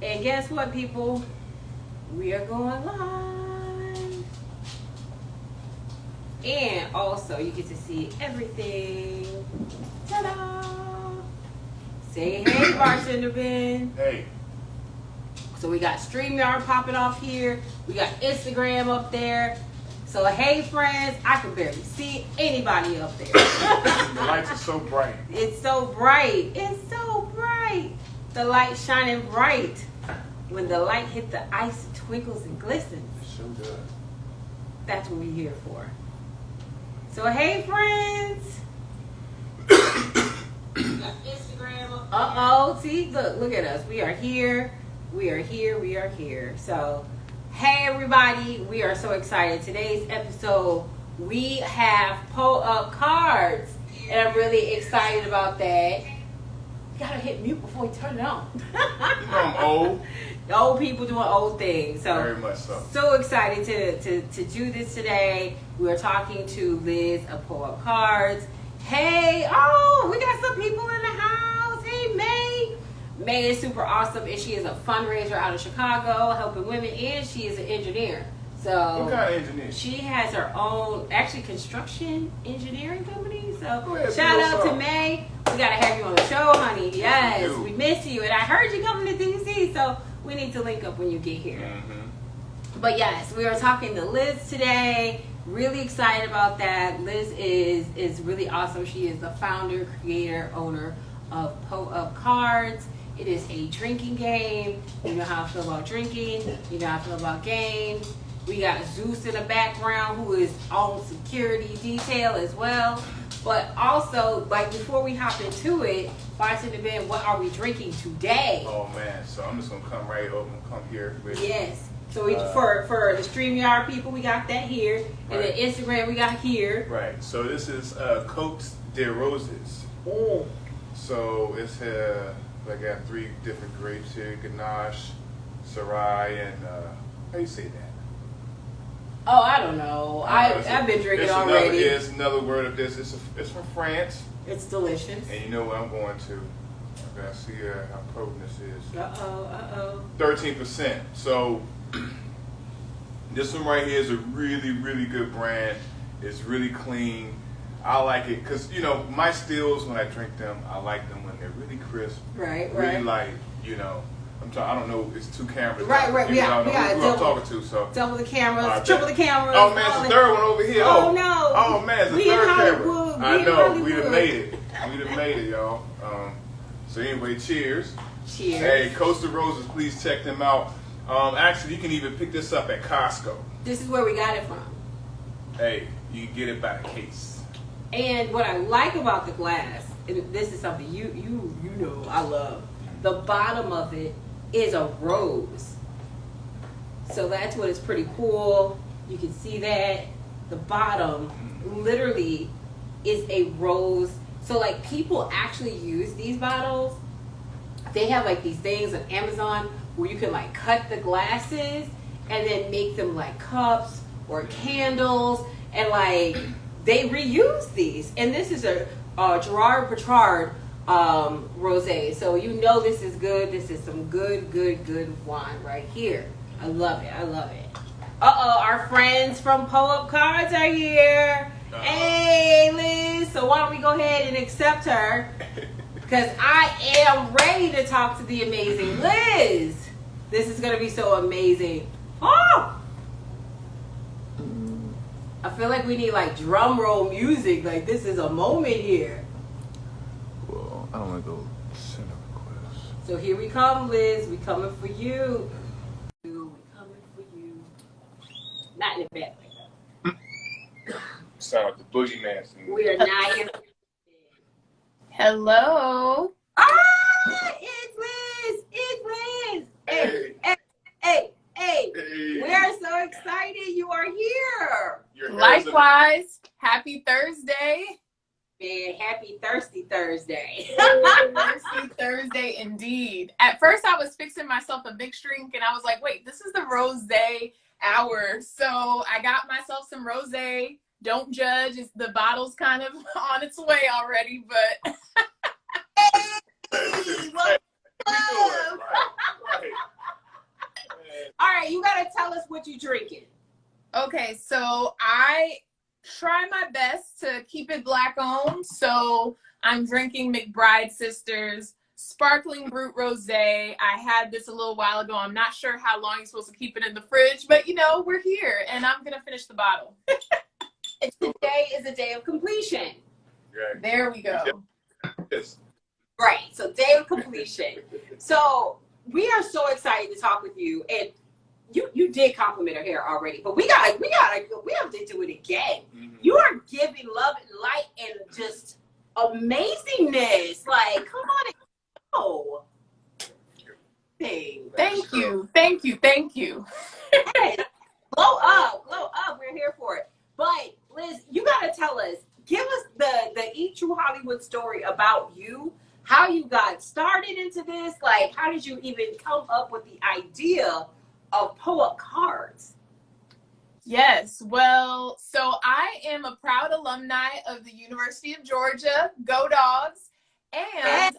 And guess what, people? We are going live. And also, you get to see everything. Ta-da! Say hey, Bartender Ben. Hey. So we got StreamYard popping off here. We got Instagram up there. So hey, friends, I can barely see anybody up there. The lights are so bright. It's so bright. It's so bright. The light shining bright. When the light hit the ice, it twinkles and glistens. It's so good. That's what we're here for. So hey, friends. We got Instagram up there. Uh-oh. See, look at us. We are here. We are here. We are here. So, hey, everybody. We are so excited. Today's episode, we have Up Cards. And I'm really excited about that. You gotta hit mute before you turn it on. You know I'm old. Old people doing old things. So very much so. So excited to do this today. We are talking to Lizz of Up Cards. Hey, oh, we got some people in the house. Hey, May. May is super awesome, and she is a fundraiser out of Chicago, helping women, and she is an engineer. So what kind of engineer? She has her own, actually, construction engineering company. So ahead, shout out to May. We gotta have you on the show, honey. Yes, we miss you, and I heard you coming to DC, so we need to link up when you get here. Mm-hmm. But yes, we are talking to Lizz today. Really excited about that. Lizz is really awesome. She is the founder, creator, owner of Up Cards. It is a drinking game. You know how I feel about drinking. You know how I feel about games. We got Zeus in the background who is on security detail as well. But also, like before we hop into it, Bartender Ben, what are we drinking today? Oh man, so I'm just gonna come right over and come here with Yes. So we, for the StreamYard people, we got that here. And right. then Instagram, we got here. Right. So this is Cards and Rosés. Oh. So it's I got 3 different grapes here: Ganache, Syrah, and how you say that? Oh, I don't know. I've been drinking already. It's another word of this. It's from France. It's delicious. And you know what I'm going to? I gotta see how potent this is. 13%. So this one right here is a really, really good brand. It's really clean. I like it because, you know, my stills, when I drink them, I like them when they're really crisp. Right, really right. light, you know. I don't know, it's 2 cameras. Right. We got who I'm talking to, so. Double the cameras, triple the cameras. Oh, man, it's the third one over here. Oh, no. Oh, man, it's the third camera. I know, we done made it. We done made it, y'all. So anyway, cheers. Cheers. Hey, Cards and Rosés, please check them out. Actually, you can even pick this up at Costco. This is where we got it from. Hey, you can get it by the case. And what I like about the glass, and this is something you know I love, the bottom of it is a rose. So that's what is pretty cool. You can see that. The bottom literally is a rose. So like people actually use these bottles. They have like these things on Amazon where you can like cut the glasses and then make them like cups or candles, and like they reuse these. And this is a Gerard Petrard rosé. So you know this is good. This is some good wine right here. I love it. I love it. Our friends from Up Cards are here. Hey, Lizz. So why don't we go ahead and accept her? Because I am ready to talk to the amazing Lizz. This is going to be so amazing. Oh! I feel like we need like drum roll music. Like this is a moment here. Well, I don't want to go send a request. So here we come, Lizz. We coming for you. We coming for you. Not in a bad way though. Sound like the boogeyman. We are not here. Hello. Ah, it's Lizz. It's Lizz. Hey. We are so excited you are here. Likewise. Happy Thursday. Man, happy Thirsty Thursday. Thirsty Thursday indeed. At first I was fixing myself a mixed drink and I was like, wait, this is the rosé hour. So I got myself some rosé. Don't judge. The bottle's kind of on its way already, but Hey, tell us what you're drinking. Okay, so I try my best to keep it Black owned. So I'm drinking McBride Sisters Sparkling Brut Rosé. I had this a little while ago. I'm not sure how long you're supposed to keep it in the fridge, but we're here and I'm going to finish the bottle. Today is a day of completion. Right. There we go. Yes. Right. So day of completion. So we are so excited to talk with you, and you did compliment her hair already, but we have to do it again. Mm-hmm. You are giving love and light and just amazingness. Like, come on and go. Thank you. Hey, glow up. We're here for it. But Lizz, you gotta tell us, give us the Eat True Hollywood story about you, how you got started into this, like how did you even come up with the idea of Up Cards? Yes, well, so I am a proud alumni of the University of Georgia. Go Dogs. And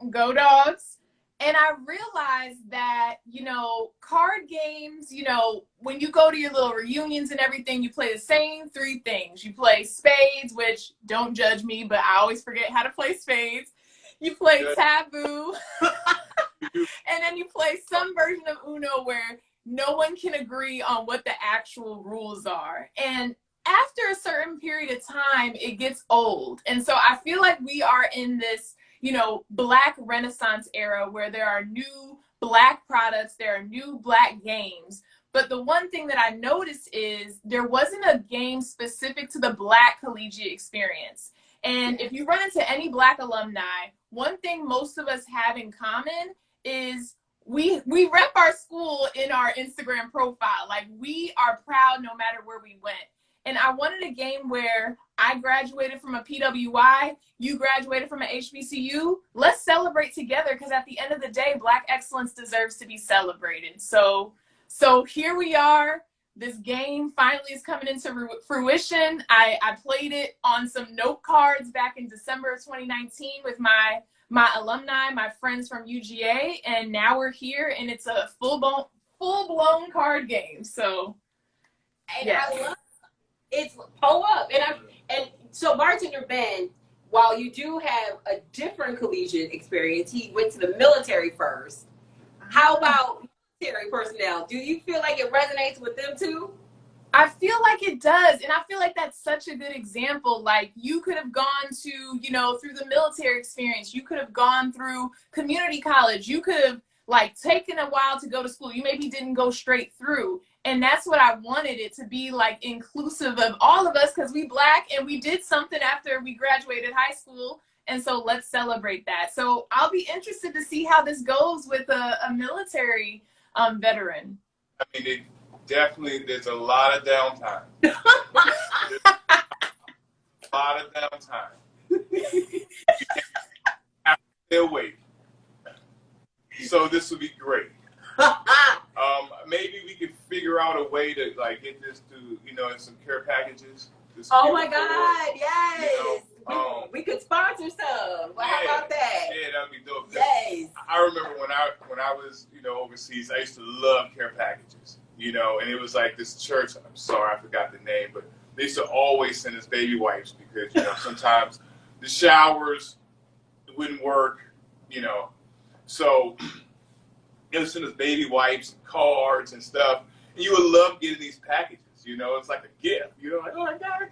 go Dogs. And I realized that, card games, when you go to your little reunions and everything, you play the same three things. You play spades, which don't judge me, but I always forget how to play spades. You play Taboo. And then you play some version of Uno where no one can agree on what the actual rules are. And after a certain period of time, it gets old. And so I feel like we are in this, Black Renaissance era where there are new Black products, there are new Black games. But the one thing that I noticed is there wasn't a game specific to the Black collegiate experience. And if you run into any Black alumni, one thing most of us have in common is we rep our school in our Instagram profile. Like, we are proud no matter where we went. And I wanted a game where I graduated from a PWI, you graduated from an HBCU. Let's celebrate together, because at the end of the day, Black excellence deserves to be celebrated. So here we are. This game finally is coming into fruition. I played it on some note cards back in December of 2019 with my alumni, my friends from UGA, and now we're here, and it's a full-blown card game. So, yes. I love it's pull up, and so Bartender Ben, while you do have a different collegiate experience, he went to the military first. How about military personnel? Do you feel like it resonates with them too? I feel like it does, and I feel like that's such a good example. Like, you could have gone to, through the military experience. You could have gone through community college. You could have, taken a while to go to school. You maybe didn't go straight through. And that's what I wanted it to be, inclusive of all of us, because we Black and we did something after we graduated high school. And so let's celebrate that. So I'll be interested to see how this goes with a military veteran. I mean, there's a lot of downtime. A lot of downtime. You have to stay awake. So this will be great. Maybe we could figure out a way to get this to in some care packages. Oh my God! Yes. We could sponsor some. Well, how about that? Yeah, that'd be dope. Yes. I remember when I was overseas, I used to love care packages. And it was like this church. I'm sorry, I forgot the name, but they used to always send us baby wipes because sometimes the showers wouldn't work. So they would send us baby wipes and cards and stuff. And you would love getting these packages. It's like a gift. Like, oh my God,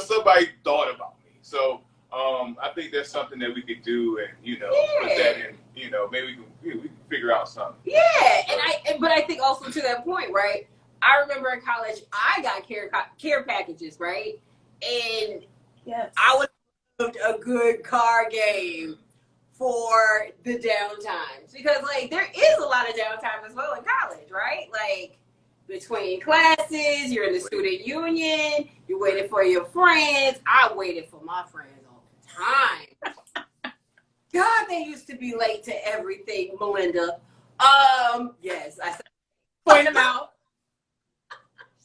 somebody thought about me. So I think that's something that we could do, and put that in. Maybe we can figure out something. Yeah, but I think also to that point, right? I remember in college, I got care packages, right? And yes, I would have loved a good card game for the downtimes, because there is a lot of downtime as well in college, right? Between classes, you're in the student union, you're waiting for your friends. I waited for my friends all the time. God, they used to be late to everything, Melinda. Yes, I said. Point them out.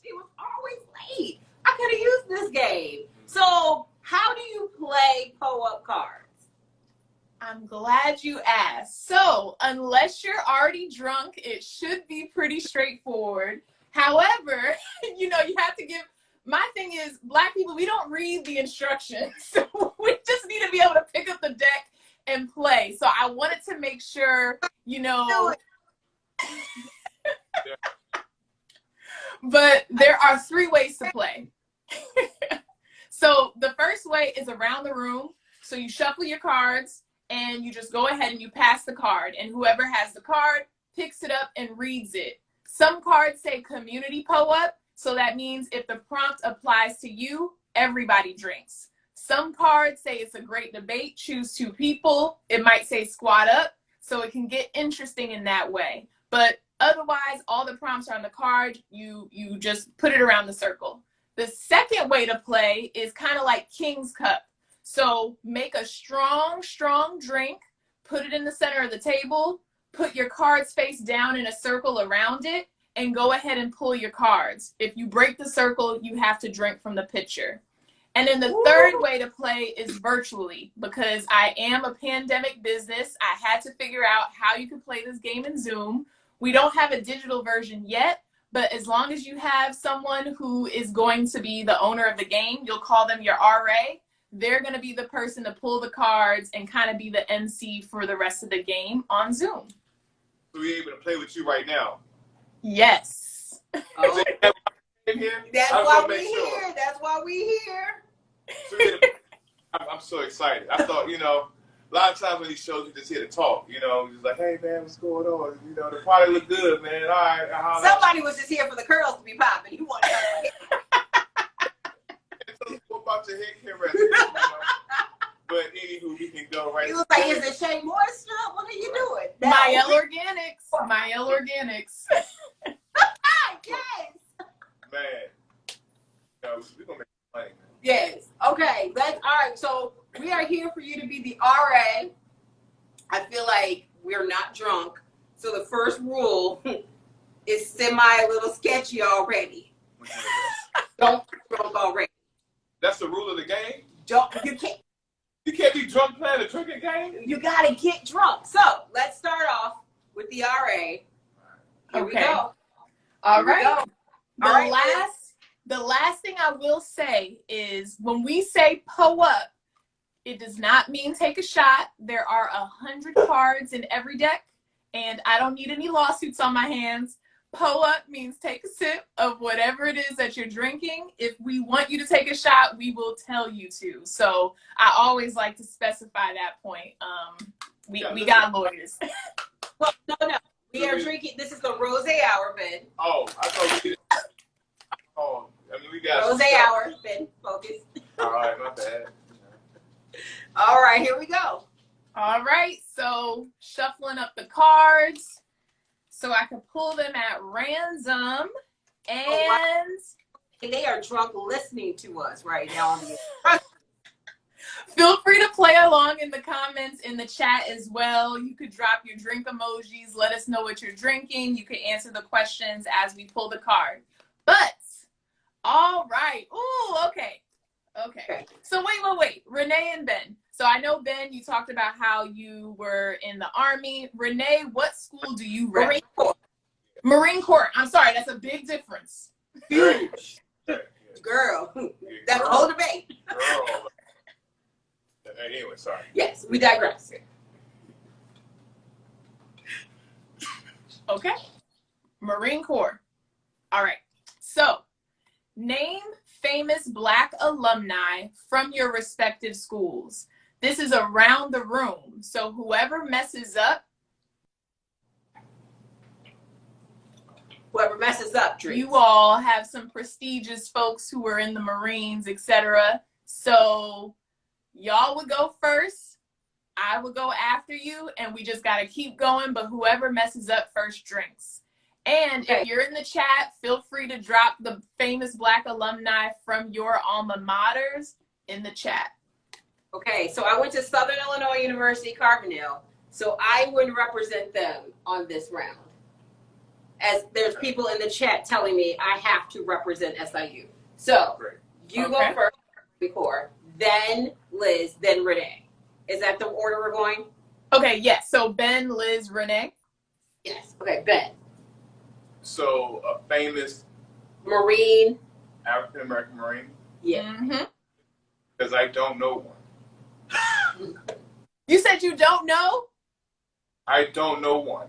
She was always late. I could have used this game. So, how do you play Up Cards? I'm glad you asked. So, unless you're already drunk, it should be pretty straightforward. However, you have to give, my thing is, Black people, we don't read the instructions. So we just need to be able to pick up the deck and play. So I wanted to make sure, but there are 3 ways to play. So the first way is around the room. So you shuffle your cards and you just go ahead and you pass the card, and whoever has the card picks it up and reads it. Some cards say community po-up, so that means if the prompt applies to you, everybody drinks. Some cards say it's a great debate, choose 2 people. It might say squad up, so it can get interesting in that way. But otherwise, all the prompts are on the card. You just put it around the circle. The second way to play is kind of like King's Cup. So make a strong, strong drink, put it in the center of the table, put your cards face down in a circle around it, and go ahead and pull your cards. If you break the circle, you have to drink from the pitcher. And then the third way to play is virtually, because I am a pandemic business. I had to figure out how you could play this game in Zoom. We don't have a digital version yet, but as long as you have someone who is going to be the owner of the game, you'll call them your RA. They're going to be the person to pull the cards and kind of be the MC for the rest of the game on Zoom. So we're able to play with you right now? Yes. Oh. That's why we here. That's why we here. So I'm so excited. I thought, a lot of times when these shows, you just here to talk, just like, hey, man, what's going on? The party look good, man. All right. Somebody was just here for the curls to be popping. You want to What about your head camera? But anywho, we can go right. He was like, is it Shea Moisture? What are you doing? No. Mael Organics. Mael Organics. Yes. Man. We're going to make money, man. Yes. Okay. That's all right. So we are here for you to be the RA. I feel like we're not drunk. So the first rule is a little sketchy already. Don't be drunk already. That's the rule of the game? You can't be drunk playing a drinking game? You gotta get drunk. So let's start off with the RA. Here we go. All right. The The last thing I will say is when we say po up, it does not mean take a shot. There are 100 cards in every deck, and I don't need any lawsuits on my hands. Po up means take a sip of whatever it is that you're drinking. If we want you to take a shot, we will tell you to. So I always like to specify that point. We got lawyers. Well, no. We are drinking. This is the Rosé Hour, Ben. Oh, I thought we did. Oh, we got Rosé Hour, Ben. Focus. All right, my bad. All right, here we go. All right, so shuffling up the cards so I can pull them at random. And they are drunk listening to us right now. feel free to play along in the comments in the chat as well. You could drop your drink emojis. Let us know what you're drinking. You can answer the questions as we pull the card. But, all right. Ooh, okay. So wait. Renee and Ben. So I know, Ben, you talked about how you were in the Army. Renee, what school do you rep? Marine Corps. Marine Corps. I'm sorry, that's a big difference. Huge. Girl. That's a whole debate. Girl. Anyway, sorry. Yes, we digress. Okay. Marine Corps. All right. So, name famous Black alumni from your respective schools. This is around the room. So whoever messes up, drinks. You all have some prestigious folks who were in the Marines, etc. So y'all would go first. I would go after you, and we just got to keep going. But whoever messes up first drinks. And if you're in the chat, feel free to drop the famous Black alumni from your alma maters in the chat. Okay, so I went to Southern Illinois University, Carbondale, so I would represent them on this round. As there's people in the chat telling me I have to represent SIU. So you go first, before, then Liz, then Renee. Is that the order we're going? Okay, yes. So Ben, Liz, Renee. Yes. Okay, Ben. So a famous Marine. African American Marine. Yeah. Mm-hmm. Because I don't know one. You said you don't know? I don't know one.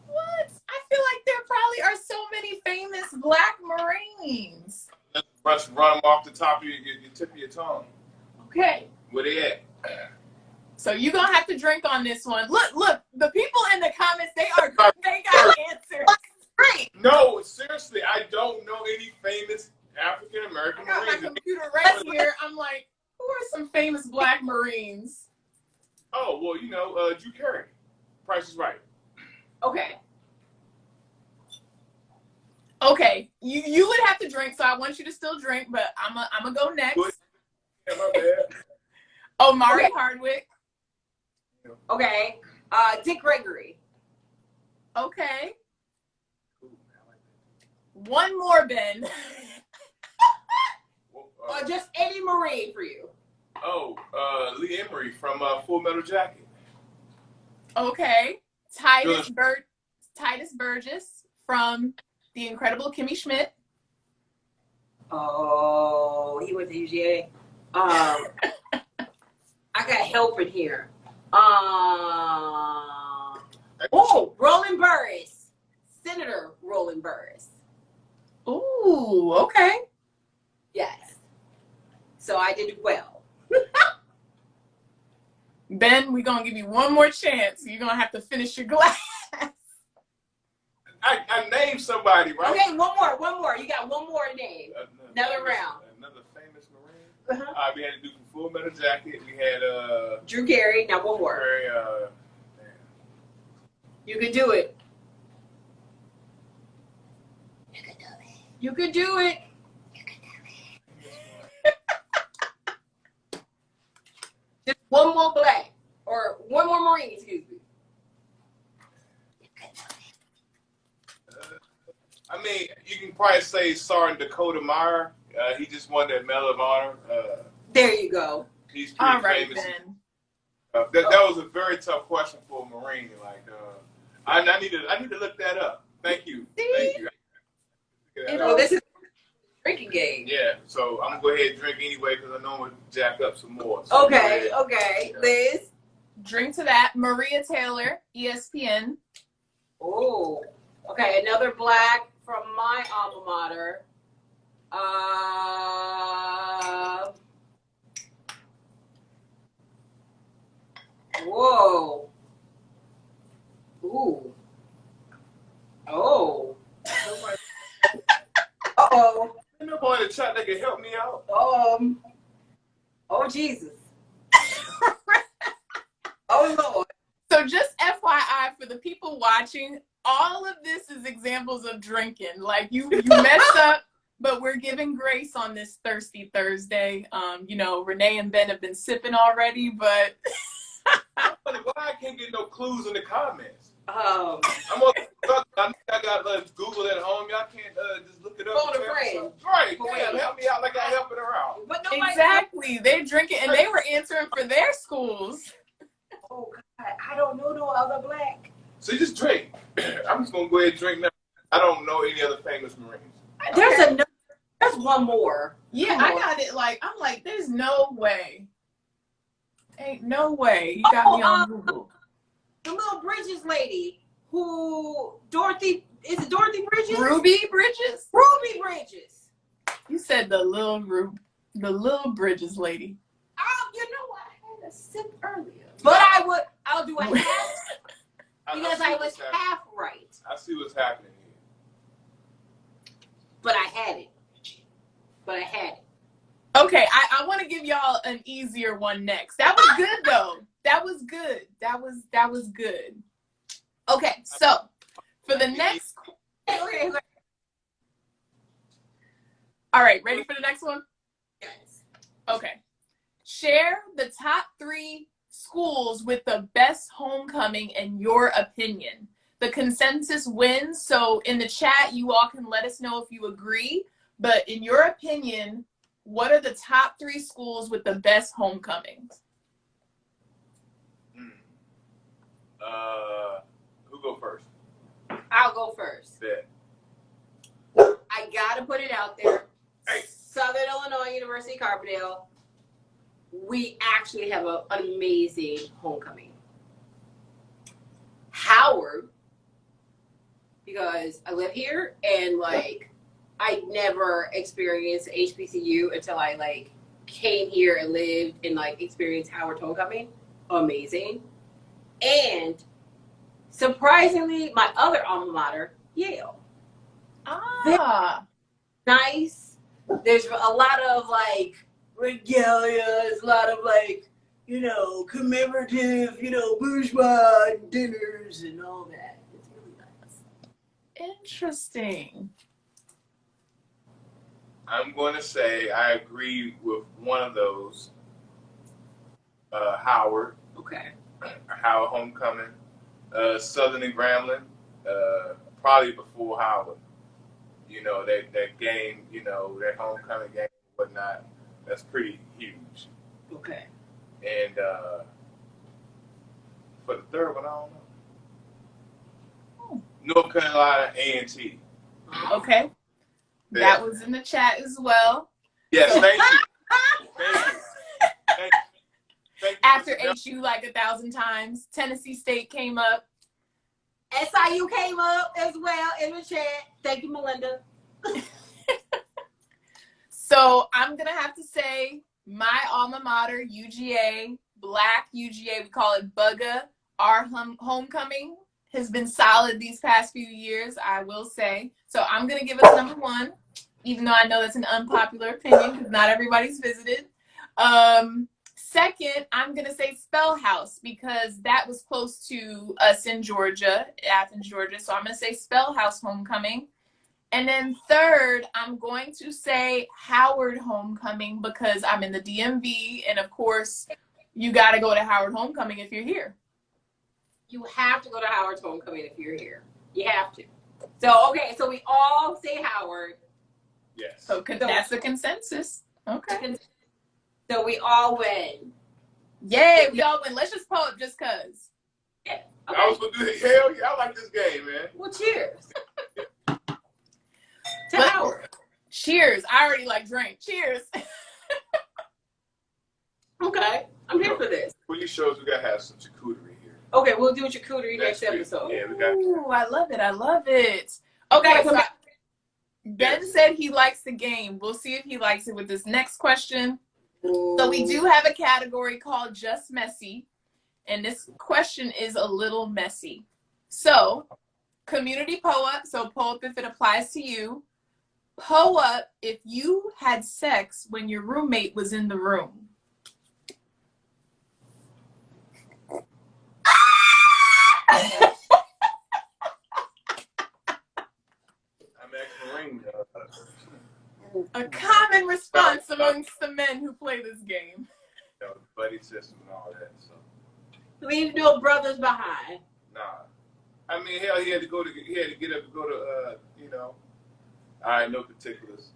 What? I feel like there probably are so many famous Black Marines. Let's run them off the top of your tip of your tongue. Okay. Where they at? So you're going to have to drink on this one. Look, the people in the comments, they got answers. Great. No, seriously, I don't know any famous African American I got my Marines. computer right here. I'm like, who are some famous Black Marines? Oh, well, you know, Drew Carey. Price is Right. Okay. Okay, you would have to drink, so I want you to still drink, but I'm gonna go next. Yeah, my bad. Omari Okay. Hardwick. Okay. Dick Gregory. Okay. One more, Ben. Well, Just any Marine for you. Lee Emery from Full Metal Jacket. Okay. Titus Burgess from The Incredible Kimmy Schmidt. Oh, he went to UGA. I got help in here. Oh, Roland Burris. Senator Roland Burris. Ooh, okay. Yes. So I did well. Ben, we're going to give you one more chance. You're going to have to finish your glass. I named somebody, right? Okay, one more. You got one more name. Another round. Another famous Marine. We had to do for Full Metal Jacket. We had Drew Carey. Now one more. You can do it. You can do it. Just one more Black. Or one more Marine, excuse me. I mean, you can probably say Sergeant Dakota Meyer. He just won that Medal of Honor. There you go. He's pretty All right, famous. Ben. That was a very tough question for a Marine. Like, I need to look that up. Thank you. Thank you. Oh, this is a drinking game. Yeah, so I'm gonna go ahead and drink anyway because I know I'm gonna jack up some more. So Okay. Yeah. Liz. Drink to that. Maria Taylor, ESPN. Oh. Okay, another Black from my alma mater. Whoa. Ooh. Oh. Uh-oh. Ain't nobody in the chat that can help me out. Oh, Jesus. Oh, Lord. So just FYI for the people watching, all of this is examples of drinking. Like you messed up, but we're giving grace on this Thirsty Thursday. You know, Renee and Ben have been sipping already, but Why I can't get no clues in the comments? Um, I'm on. I got Google at home. Y'all can't just look it up. Phone a friend. Right. Damn, help me out like I helping her out. but nobody. exactly, they're drinking and they were answering for their schools. Oh, God. I don't know no other Black. So you just drink. I'm just gonna go ahead and drink now. I don't know any other famous Marines. There's one more. Yeah, I got it. Like I'm like, there's no way. Ain't no way. You got me on Google. The little Bridges lady who Dorothy Bridges? Ruby Bridges? Ruby Bridges. You said the little Bridges lady. You know what? I had a sip earlier. But I'll do a half because I was half right. I see what's happening here. But I had it. Okay, I want to give y'all an easier one next. That was good though. That was good. That was good. Okay, so for the next. All right, ready for the next one? Yes. Okay. Share the top 3 schools with the best homecoming in your opinion. The consensus wins. So in the chat, you all can let us know if you agree. But in your opinion, what are the top 3 schools with the best homecomings? Bet. I gotta put it out there. Hey. Southern Illinois University, Carbondale. We actually have an amazing homecoming. Howard, because I live here and like I never experienced HBCU until I like came here and lived and like experienced Howard homecoming. Amazing. And surprisingly, my other alma mater, Yale. Ah. Nice. There's a lot of like regalia. There's a lot of like, you know, commemorative, you know, bourgeois dinners and all that. It's really nice. Interesting. I'm going to say I agree with one of those. Howard. Okay. Howard homecoming. Southern and Grambling. Probably before Howard. You know, that game, you know, that homecoming game and whatnot, that's pretty huge. Okay. And for the third one, I don't know. North Carolina A&T. Okay. Yeah. That was in the chat as well. Yes, thank you. Thank you. Thank you. Thank you. After HU like 1,000 times, Tennessee State came up. SIU came up as well in the chat. Thank you, Melinda. So I'm going to have to say my alma mater, UGA, Black UGA, we call it Bugga. Our homecoming has been solid these past few years, I will say. So I'm going to give us number one, even though I know that's an unpopular opinion because not everybody's visited. Second, I'm going to say Spell House because that was close to us in Georgia, Athens, Georgia. So I'm going to say Spell House homecoming. And then third, I'm going to say Howard homecoming because I'm in the DMV. And of course, you got to go to Howard homecoming if you're here. You have to go to Howard's homecoming if you're here. You have to. So, okay, so we all say Howard. Yes. So that's the consensus. Okay. So we all win. Yay, we all win. Let's just pull it just because. Yeah. Okay. I was going to do hell yeah, I like this game, man. Well, cheers. To Howard. Cheers. I already like drink. Cheers. Okay. I'm here for this. For these shows, we got to have some charcuterie here. Okay, we'll do charcuterie next episode. Yeah, we got. Ooh, I love it. I love it. Okay, so Ben said he likes the game. We'll see if he likes it with this next question. Ooh. So we do have a category called Just Messy, and this question is a little messy. So, community po-up, so po-up if it applies to you. Po-up if you had sex when your roommate was in the room. A common response amongst the men who play this game. You know, buddy system and all that. So we need to do a brothers behind. Nah, I mean, hell, he had to get up to go to, you know. All right, no particulars.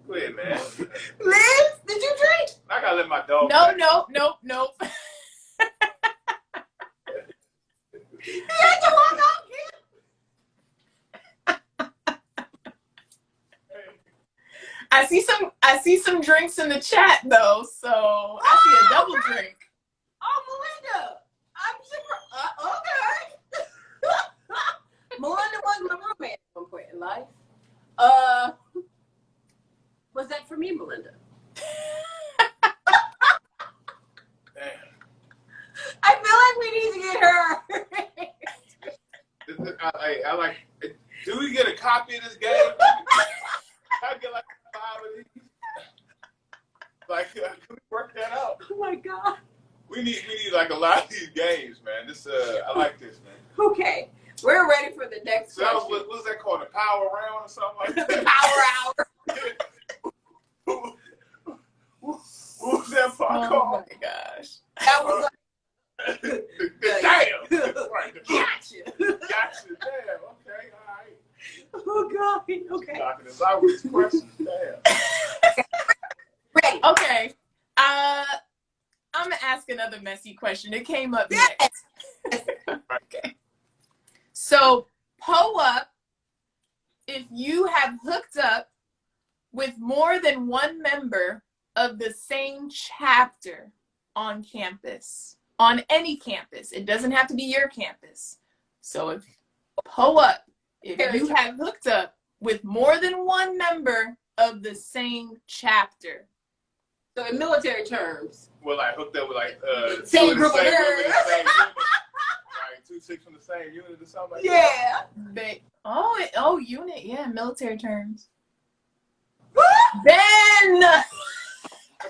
Go ahead, man. Liz, did you drink? I gotta let my dog. No. He had to walk out here. I see some drinks in the chat though, so I see a double drink. Oh, Melinda, I'm super. Okay. Melinda was my roommate at one point in life. Was that for me, Melinda? I feel like we need to get her. I like. Do we get a copy of this game? I get like 5 of these. Like, can we work that out? Oh my God. We need like a lot of these games, man. This I like this, man. Okay, we're ready for the next. So that was, what's that called? A power round or something like that? Power hour. What was that part called? Oh my gosh. That was like. Damn. Right. Gotcha. Damn. Okay. All right. Oh God. Okay. Knocking us out with these questions. Damn. Ready. Okay. I'm gonna ask another messy question. It came up next. Okay. So po up you have hooked up with more than one member of the same chapter on campus, on any campus. It doesn't have to be your campus. So if you have hooked up with more than one member of the same chapter. So in military terms. Well, like hooked up with like same group of girls. Right, 2 chicks from the same unit or something like that. Yeah. Unit, yeah, military terms. Ben! I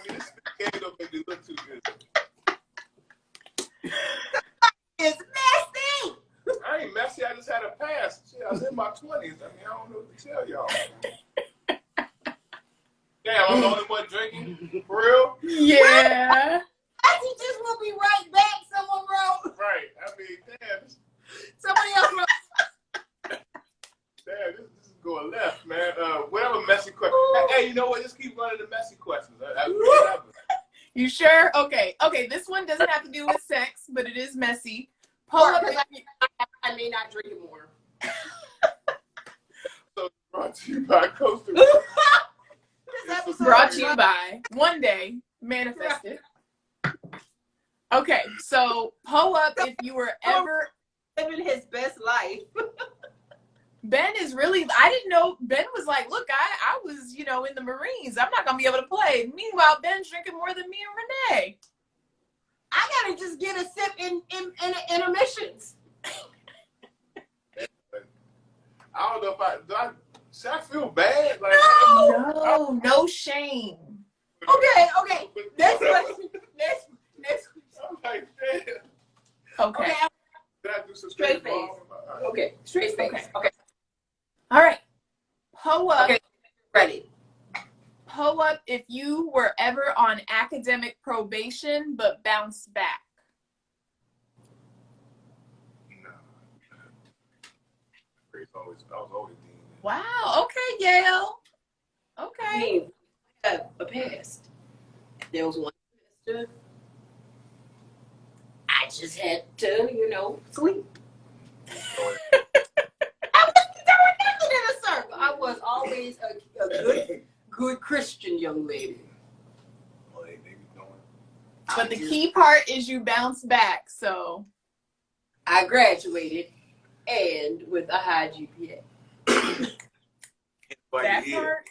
mean, this game don't make me look too good. It's messy! I ain't messy, I just had a pass. Shit, I was in my 20s. I mean, I don't know what to tell y'all. Damn, I'm the only one drinking? For real? Yeah. I think this will be right back, someone wrote. Right. I mean, damn. Somebody else wrote. Damn, this is going left, man. Whatever messy question. Hey, you know what? Just keep running the messy questions. You sure? Okay. Okay, this one doesn't have to do with sex, but it is messy. Pull up. I may not drink it more. So brought to you by Costa Rica. Brought to you by One Day Manifested. Okay, so pull up if you were ever living his best life. Ben is really, I didn't know, Ben was like, look, I was, in the Marines. I'm not going to be able to play. Meanwhile, Ben's drinking more than me and Renee. I got to just get a sip in intermissions. I don't know should I feel bad? Like, No shame. Okay. Next question. Next. I'm like, damn. Okay. Did I do some Straight face. Okay, straight face. Okay. All right. Pull up. Okay, ready. Pull up if you were ever on academic probation but bounced back. No. I was always dean. Wow. Okay, Yale. Okay. I mean, I have a past. There was one semester. I just had to, sleep. I was doing nothing in a circle. I was always a good Christian young lady. Well, they be doing. But the key part is you bounced back, so. I graduated and with a high GPA. That part?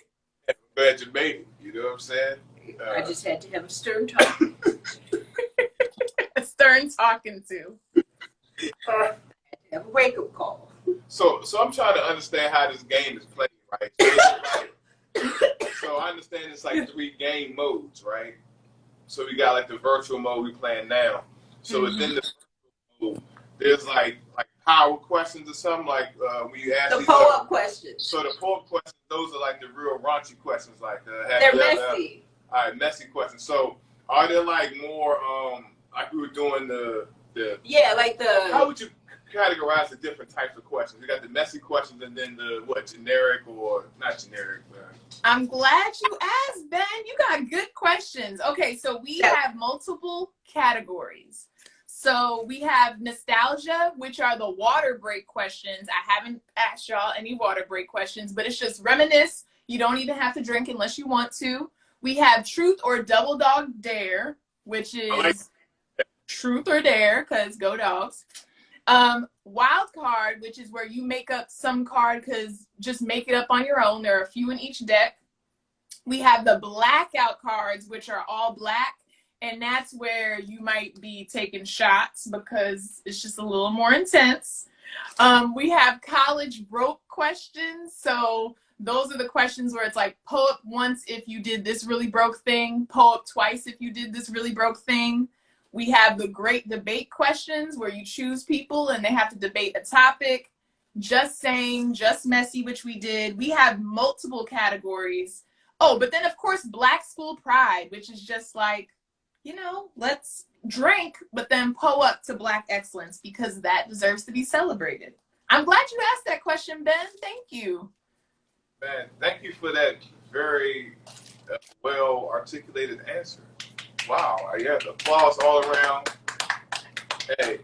I'm glad you made it. You know what I'm saying? I just had to have a stern talk. A stern talking to. Have a wake-up call. So I'm trying to understand how this game is played, right? So I understand it's like 3 game modes, right? So we got like the virtual mode we playing now. So within the virtual mode, there's like power questions or something, like when you ask the pull-up questions. So the pull-up questions, those are like the real raunchy questions, like they're messy. All right, messy questions. So are there like more like we were doing the like the how would you categorize the different types of questions? You got the messy questions and then the generic or not generic. I'm glad you asked, Ben. You got good questions. Okay, so we have multiple categories. So we have nostalgia, which are the water break questions. I haven't asked y'all any water break questions, but it's just reminisce. You don't even have to drink unless you want to. We have truth or double dog dare, which is truth or dare, because go dogs. Wild card, which is where you make up some card, because just make it up on your own. There are a few in each deck. We have the blackout cards, which are all black. And that's where you might be taking shots because it's just a little more intense. We have college broke questions. So those are the questions where it's like, pull up once if you did this really broke thing. Pull up twice if you did this really broke thing. We have the great debate questions where you choose people and they have to debate a topic. Just saying, just messy, which we did. We have multiple categories. Oh, but then of course, Black School Pride, which is just like, let's drink, but then pull up to Black excellence because that deserves to be celebrated. I'm glad you asked that question, Ben. Thank you. Man, thank you for that very well articulated answer. Wow. Yeah, applause all around. Hey,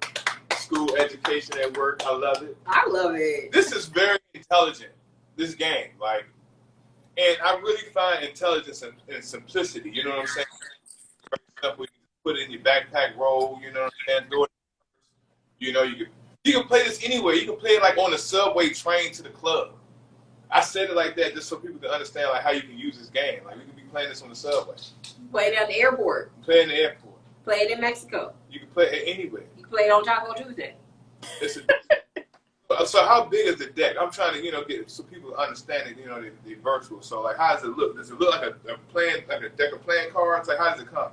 school education at work. I love it. I love it. This is very intelligent. this game. Like, and I really find intelligence in simplicity. You know what I'm saying? Very simple. You can put it in your backpack roll. You know what I'm saying? You know, you can play this anywhere. You can play it like on the subway train to the club. I said it like that just so people can understand like how you can use this game. Like, we can be playing this on the subway. Play it at the airport. Play it in the airport. Play it in Mexico. You can play it anywhere. You play it on Taco Tuesday. So how big is the deck? I'm trying to, get so people understand it, the virtual. So like, how does it look? Does it look like a deck of playing cards? Like, how does it come?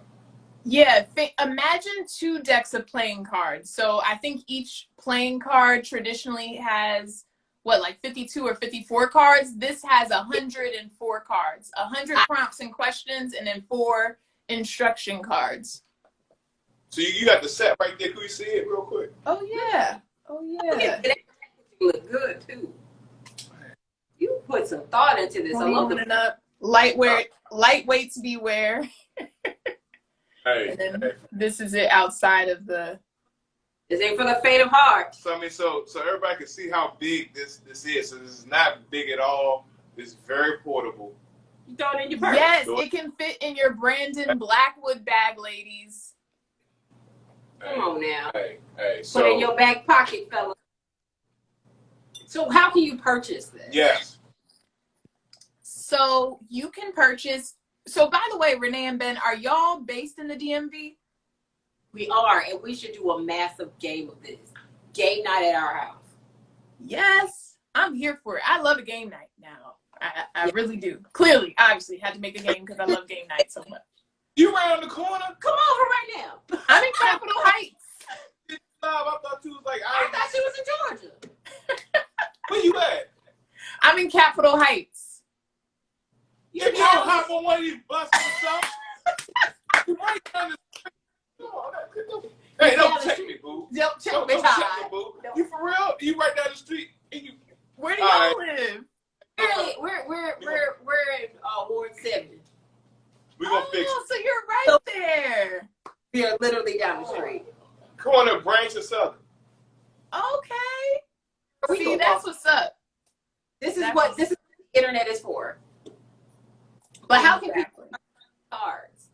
Yeah, imagine 2 decks of playing cards. So I think each playing card traditionally has, like 52 or 54 cards. This has 104 cards, 100 prompts and questions, and then 4 instruction cards. So you got the set right there. Can we see it real quick? Oh, yeah. Oh, yeah. You look good, too. You put some thought into this. I love it up. Lightweights beware. Hey, and then this is it outside of the... This ain't for the faint of heart. So I mean, so everybody can see how big this is. So this is not big at all. It's very portable. You throw it in your purse. Yes, it can fit in your Brandon Blackwood bag, ladies. Come on now. Hey. Put it in your back pocket, fella. So how can you purchase this? Yes. So you can purchase. So by the way, Renee and Ben, are y'all based in the DMV? We are, and we should do a massive game of this. Game night at our house. Yes, I'm here for it. I love a game night now. I really do. Clearly, obviously, had to make a game because I love game night so much. You right on the corner? Come over right now. I'm in Capitol Heights. I thought you was like... I thought she was in Georgia. Where you at? I'm in Capitol Heights. If you don't hop on one of these buses or something, you right down the street. Hey, don't check me, boo. Don't check me, boo. You for real? You right down the street? And you... Where do y'all live? We're in Ward 7. We're gonna fix it. So you're right there. We are literally down the street. Corner, Branch and Southern. Okay. See, that's what's up. This is what the internet is for. But how can people buy cards?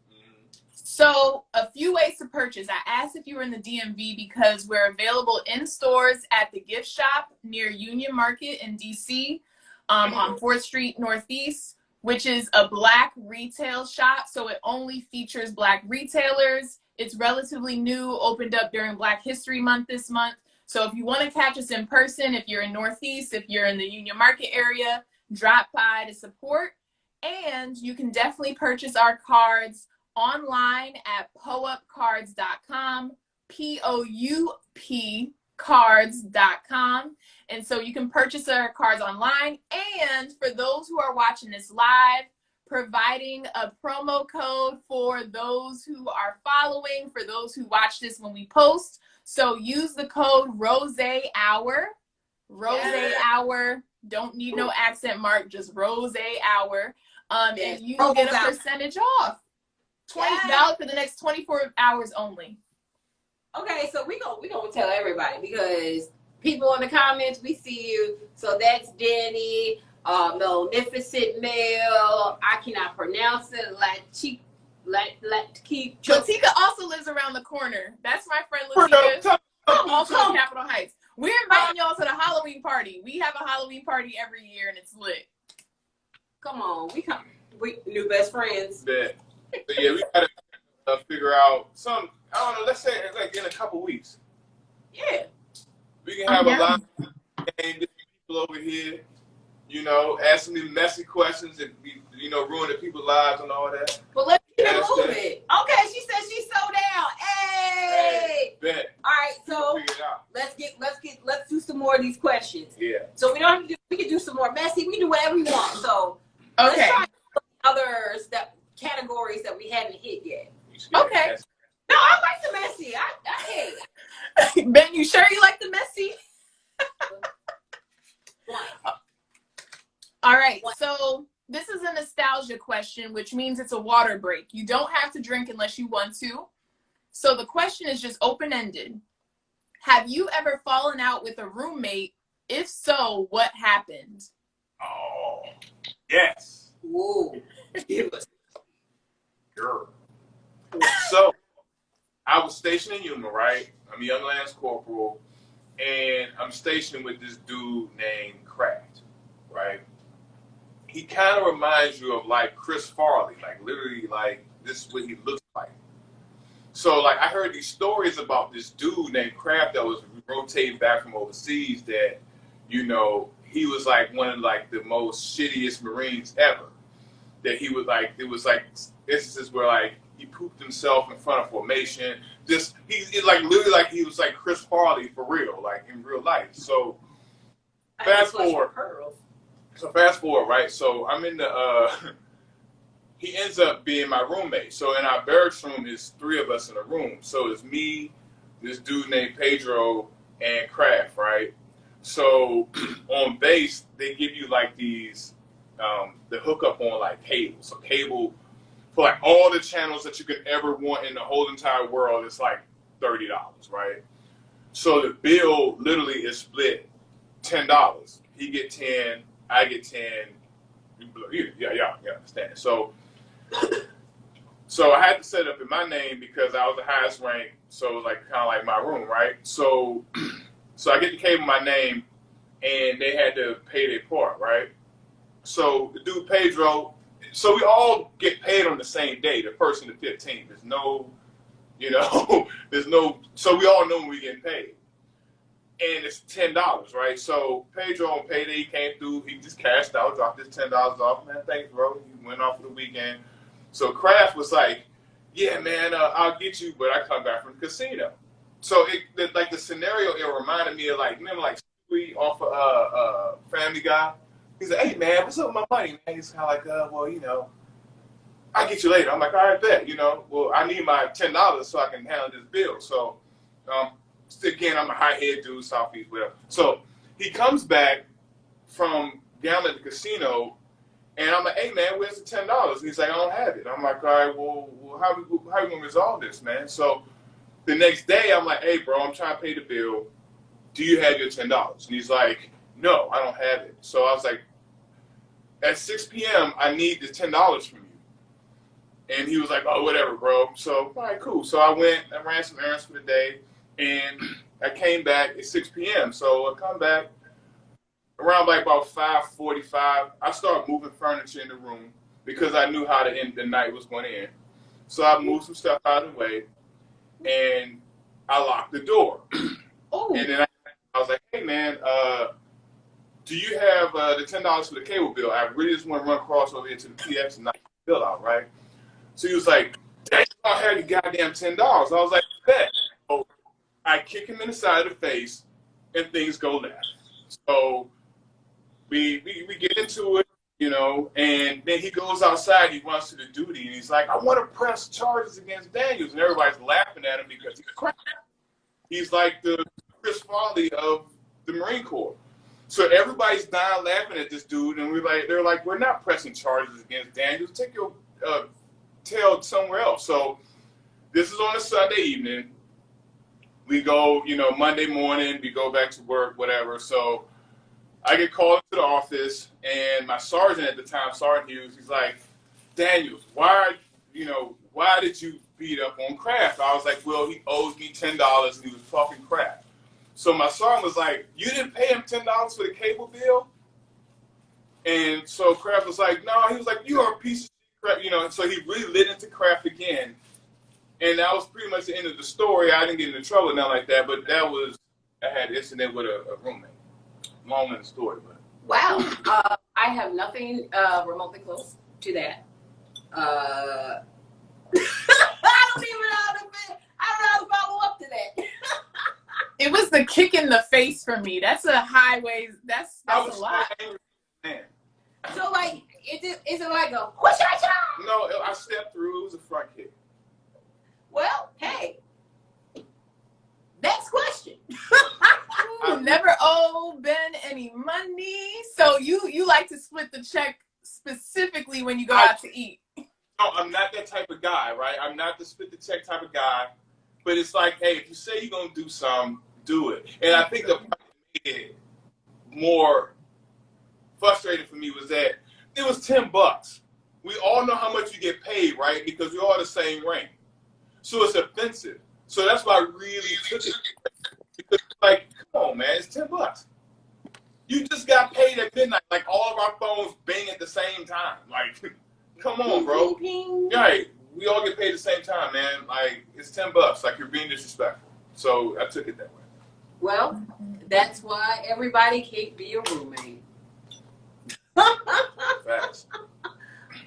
So a few ways to purchase. I asked if you were in the DMV because we're available in stores at the gift shop near Union Market in DC on 4th Street Northeast, which is a Black retail shop. So it only features Black retailers. It's relatively new, opened up during Black History Month this month. So if you want to catch us in person, if you're in Northeast, if you're in the Union Market area, drop by to support. And you can definitely purchase our cards online at poupcards.com, POUP cards.com. And so you can purchase our cards online. And for those who are watching this live, providing a promo code for those who are following, for those who watch this when we post. So use the code ROSÉHOUR. ROSÉHOUR. Don't need no accent mark, just ROSÉHOUR. And you will get a percentage off. $20 for the next 24 hours only. Okay, so we gonna tell everybody because people in the comments, we see you. So that's Danny, Magnificent Male. I cannot pronounce it. Latika also lives around the corner. That's my friend Latika. Also in Capitol Heights. We're inviting y'all to the Halloween party. We have a Halloween party every year and it's lit. Come on, we new best friends. Yeah. So yeah, we gotta figure out some. I don't know. Let's say like in a couple weeks. Yeah. We can have a lot of different people over here. Ask some messy questions and ruin the people's lives and all that. Well, let's keep it moving. Okay, she said she's so down. Hey. Bet. All right, so let's do some more of these questions. Yeah. So we don't have to do. We can do some more messy. We can do whatever we want. So okay. Let's try others categories that we haven't hit yet. Okay. No, I like the messy. I hate. Ben, you sure you like the messy? All right. So this is a nostalgia question, which means it's a water break. You don't have to drink unless you want to. So the question is just open-ended. Have you ever fallen out with a roommate? If so, what happened? Oh, yes. Whoa. Give us. Girl. So, I was stationed in Yuma, right? I'm a young lance corporal, and I'm stationed with this dude named Kraft, right? He kind of reminds you of like Chris Farley, like literally like this is what he looks like. So like I heard these stories about this dude named Kraft that was rotating back from overseas that, you know, he was like one of like the most shittiest Marines ever. That he was like, it was like instances where like he pooped himself in front of formation. Just he like literally like he was like Chris Farley for real, like in real life. So fast forward. So fast forward, right? So I'm in the he ends up being my roommate. So in our barracks room, there's 3 of us in a room. So it's me, this dude named Pedro, and Kraft, right? So on base, they give you like these, the hookup on like cable. So cable for like all the channels that you could ever want in the whole entire world, it's like $30, right? So the bill literally is split $10. He get 10, I get 10. Yeah, understand. So I had to set up in my name because I was the highest rank, so it was like kind of like my room, right? So I get the cable in my name, and they had to pay their part, right? So the dude Pedro, so we all get paid on the same day, the 1st and the 15th. There's no, you know, so we all know when we get paid. And it's $10, right? So Pedro on payday, he came through, he just cashed out, dropped his $10 off. Man, thanks, bro. He went off for the weekend. So Kraft was like, yeah, man, I'll get you, but I come back from the casino. So like the scenario, it reminded me of like, remember like Stewie off of Family Guy? He's like, hey, man, what's up with my money, man? He's kind of like, well, you know, I'll get you later. I'm like, all right, bet, you know. Well, I need my $10 so I can handle this bill. So, again, I'm a high-head dude, Southeast, whatever. So he comes back from down at the casino, and I'm like, hey, man, where's the $10? And he's like, I don't have it. I'm like, all right, well how are we going to resolve this, man? So the next day, I'm like, hey, bro, I'm trying to pay the bill. Do you have your $10? And he's like, no, I don't have it. So I was like, at 6 p.m., I need the $10 from you. And he was like, oh, whatever, bro. So, all right, cool. So I ran some errands for the day, and I came back at 6 p.m. So I come back around like about 5:45. I started moving furniture in the room because I knew how the night was going to end. So I moved some stuff out of the way, and I locked the door. Oh. And then I was like, hey, man, do you have the $10 for the cable bill? I really just want to run across over here to the PX and knock the bill out, right? So he was like, dang, I had the goddamn $10. I was like, bet. So I kick him in the side of the face, and things go left. So we get into it, you know, and then he goes outside, he runs to the duty, and he's like, I want to press charges against Daniels. And everybody's laughing at him because he's crazy. He's like the Chris Farley of the Marine Corps. So everybody's dying laughing at this dude, and they're like, we're not pressing charges against Daniels. Take your tail somewhere else. So this is on a Sunday evening. We go, you know, Monday morning, we go back to work, whatever. So I get called to the office, and my sergeant at the time, Sergeant Hughes, he's like, Daniels, why did you beat up on Kraft? I was like, well, he owes me $10, and he was talking crap. So my sergeant was like, you didn't pay him $10 for the cable bill? And so Kraft was like, no. He was like, you are a piece of shit, you know. So he really lit into Kraft again. And that was pretty much the end of the story. I didn't get into trouble, nothing like that. But I had an incident with a roommate. Long in the story, but. Wow. I have nothing remotely close to that. I don't know how to follow up to that. It was the kick in the face for me. That's a highway. That's a lot. Man. So like, is it like a whoosh? No, I stepped through. It was a front kick. Well, hey. Next question. You never owe Ben any money, so you like to split the check specifically when you go out to eat. No, I'm not that type of guy, right? I'm not the split the check type of guy. But it's like, hey, if you say you're gonna do something, do it. And I think the part that made it more frustrating for me was that it was $10. We all know how much you get paid, right? Because we all the same rank. So it's offensive. So that's why I really took it. Because like, come on, man, it's $10. You just got paid at midnight. Like all of our phones bang at the same time. Like, come on, bro. Right. We all get paid at the same time, man. Like, it's $10. Like, you're being disrespectful. So I took it that way. Well, that's why everybody can't be a roommate. Facts. All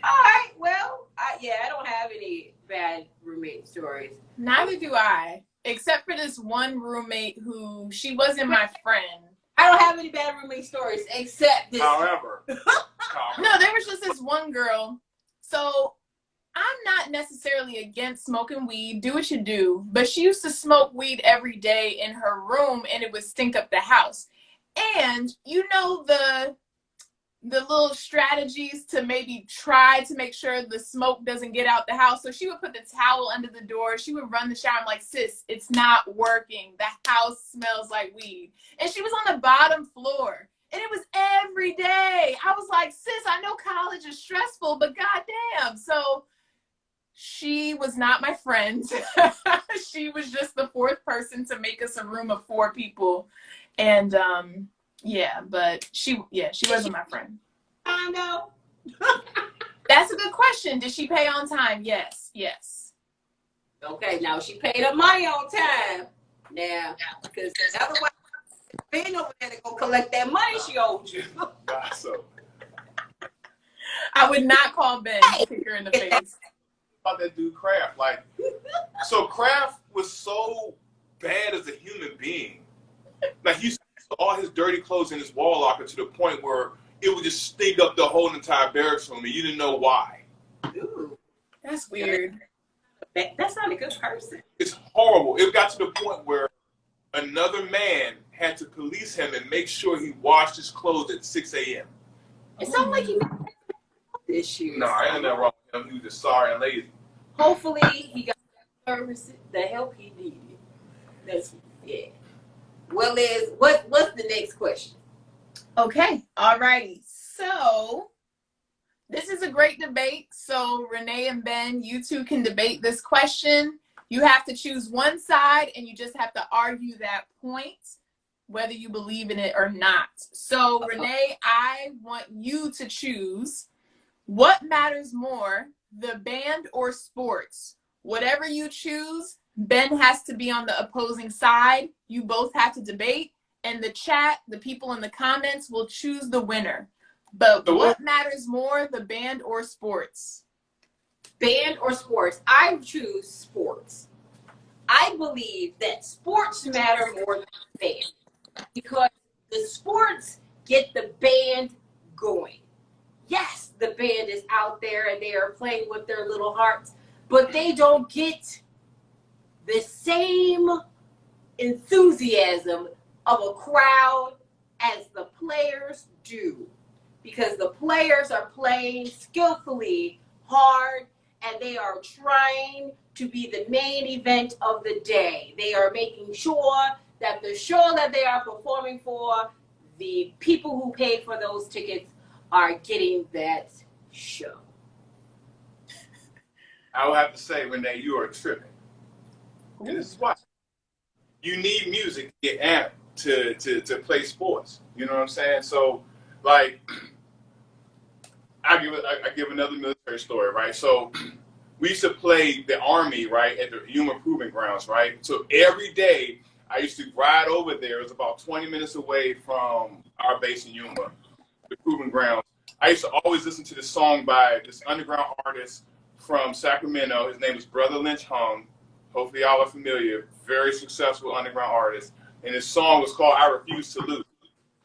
right. Well, I don't have any bad roommate stories. Neither do I, except for this one roommate who she wasn't my friend. I don't have any bad roommate stories except this. However. No, there was just this one girl. So I'm not necessarily against smoking weed. Do what you do. But she used to smoke weed every day in her room, and it would stink up the house. And you know the little strategies to maybe try to make sure the smoke doesn't get out the house. So she would put the towel under the door. She would run the shower. I'm like, sis, it's not working. The house smells like weed. And she was on the bottom floor. And it was every day. I was like, sis, I know college is stressful, but goddamn. So she was not my friend. She was just the fourth person to make us a room of 4 people. And yeah, but she wasn't my friend. I know. That's a good question. Did she pay on time? Yes. Okay, now she paid her money on time. Now, because otherwise, Ben over there to go collect that money she owed you. So. I would not call Ben to kick her in the face. About that dude Kraft, like, so Kraft was so bad as a human being. Like, he used to put all his dirty clothes in his wall locker to the point where it would just stink up the whole entire barracks room, and you didn't know why. Ooh, that's weird. That's not a good person. It's horrible. It got to the point where another man had to police him and make sure he washed his clothes at 6 a.m. It sounds like he got issues. No, I ain't nothing wrong with him. He was just sorry and lazy. Hopefully, he got the help he needed. That's Well, Liz, what's the next question? Okay, alrighty. So this is a great debate. So Renee and Ben, you two can debate this question. You have to choose one side, and you just have to argue that point, whether you believe in it or not. So Renee, I want you to choose what matters more, the band or sports. Whatever you choose, Ben has to be on the opposing side. You both have to debate, and the chat, the people in the comments will choose the winner. But what matters more, the band or sports? Band or sports? I choose sports. I believe that sports matter more than band because the sports get the band going. Yes, the band is out there and they are playing with their little hearts, but they don't get the same enthusiasm of a crowd as the players do, because the players are playing skillfully, hard, and they are trying to be the main event of the day. They are making sure that the show that they are performing for, the people who paid for those tickets are getting that show. I would have to say, Renee, you are tripping. And this is why. You need music to get amped to play sports. You know what I'm saying? So, like, I give another military story, right? So, we used to play the Army, right, at the Yuma Proving Grounds, right? So, every day, I used to ride over there. It was about 20 minutes away from our base in Yuma, the Proving Grounds. I used to always listen to this song by this underground artist from Sacramento. His name is Brother Lynch Hung. Hopefully y'all are familiar. Very successful underground artist. And his song was called I Refuse to Lose.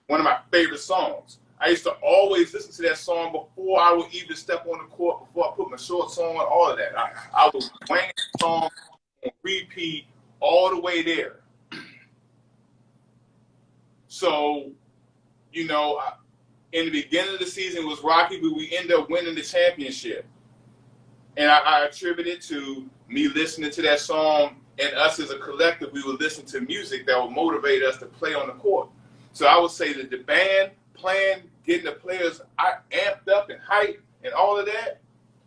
One of my favorite songs. I used to always listen to that song before I would even step on the court, before I put my shorts on, all of that. I would wang the song on repeat all the way there. So, you know, in the beginning of the season was rocky, but we ended up winning the championship. And I attribute it to me listening to that song, and us as a collective, we would listen to music that would motivate us to play on the court. So I would say that the band playing getting the players amped up and hyped and all of that,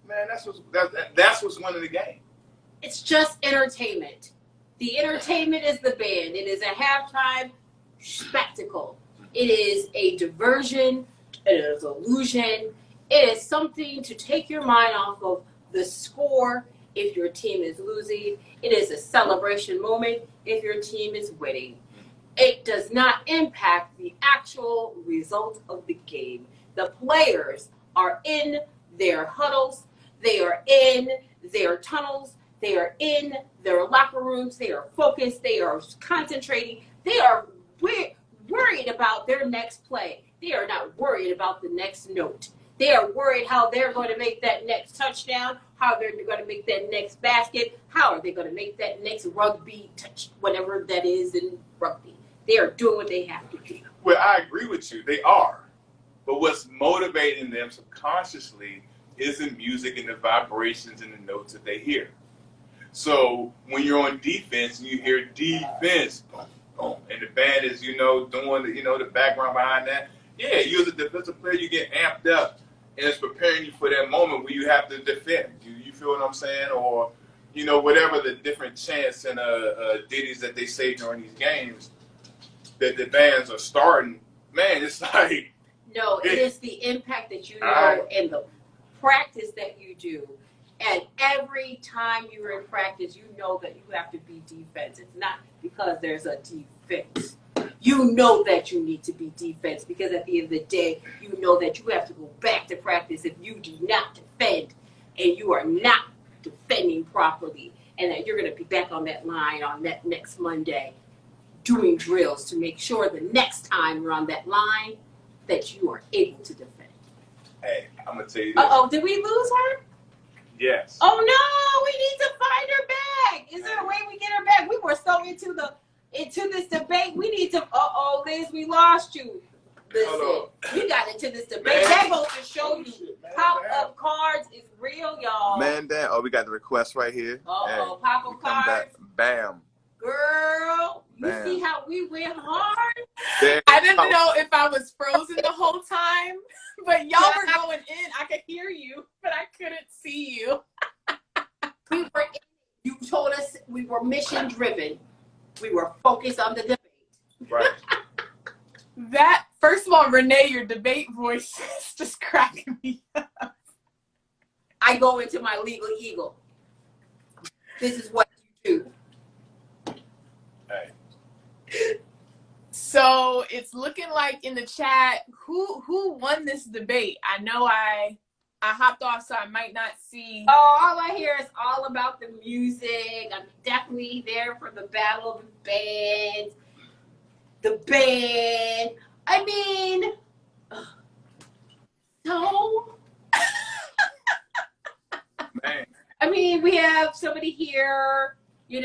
man, that's what's winning the game. It's just entertainment. The entertainment is the band. It is a halftime spectacle. It is a diversion. It is illusion. It is something to take your mind off of the score if your team is losing. It is a celebration moment if your team is winning. It does not impact the actual result of the game. The players are in their huddles. They are in their tunnels. They are in their locker rooms. They are focused. They are concentrating. They are worried about their next play. They are not worried about the next note. They are worried how they're going to make that next touchdown, how they're going to make that next basket, how are they going to make that next rugby touch, whatever that is in rugby. They are doing what they have to do. Well, I agree with you. They are. But what's motivating them subconsciously is the music and the vibrations and the notes that they hear. So when you're on defense and you hear defense, boom, boom, and the band is, doing the background behind that, yeah, you as a defensive player, you get amped up, and it's preparing you for that moment where you have to defend. You feel what I'm saying? Or, whatever the different chants and ditties that they say during these games that the bands are starting, man, it's like... No, it is the impact that you know and the practice that you do. And every time you're in practice, you know that you have to be defense. It's not because there's a defense. You know that you need to be defense because at the end of the day, you know that you have to go back to practice if you do not defend and you are not defending properly. And that you're going to be back on that line on that next Monday doing drills to make sure the next time you're on that line that you are able to defend. Hey, I'm going to tell you this. Uh-oh, did we lose her? Yes. Oh no, we need to find her back. Is there a way we get her back? We were so into this debate. We need to. Liz, we lost you. Listen, we got into this debate. Man. That goes to show you Up Cards is real, y'all. Man down. Oh, we got the request right here. Pop Up Cards. Bam. Girl, Bam. You see how we went hard? I didn't know if I was frozen the whole time, but y'all were going in. I could hear you, but I couldn't see you. You told us we were mission driven. We were focused on the debate. Right. That, first of all, Renee, your debate voice is just cracking me up. I go into my legal eagle. This is what you do. Hey. So it's looking like in the chat, who won this debate? I know I hopped off, so I might not see. Oh, all I hear is all about the music. I'm definitely there for the battle of the bands. The band. I mean, so. Man. I mean, we have somebody here, doing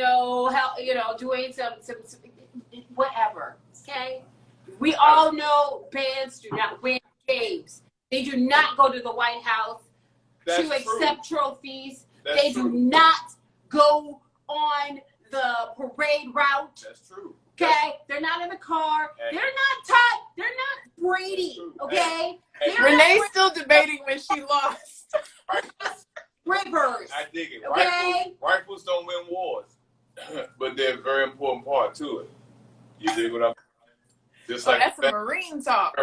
some whatever. Okay, we all know bands do not win games. They do not go to the White House to accept trophies. They do not go on the parade route. That's true. Okay, they're not in the car. Hey. They're not Todd. They're not Brady. Okay, hey. Renee's still debating when she lost. Rivers. I dig it. Okay? Rifles don't win wars, but they're a very important part to it. You dig what I'm saying? Just like that's a Marine talk.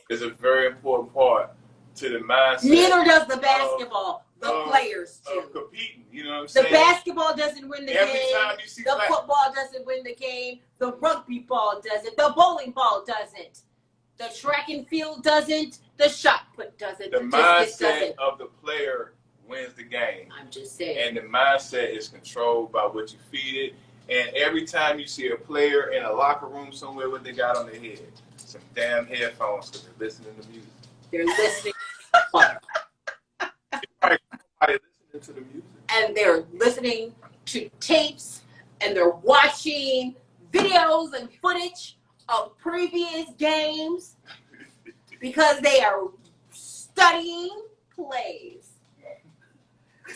It's a very important part to the mindset. Neither does the basketball. The players do. Competing, you know what I'm saying? The basketball doesn't win the Every game. time you see the football doesn't win the game. The rugby ball doesn't. The bowling ball doesn't. The track and field doesn't. The shot put doesn't. The mindset of the player wins the game. I'm just saying. And the mindset is controlled by what you feed it. And every time you see a player in a locker room somewhere, what they got on their head? Some damn headphones because they're listening to music. They're listening. Listening to the music. And they're listening to tapes and they're watching videos and footage of previous games because they are studying plays.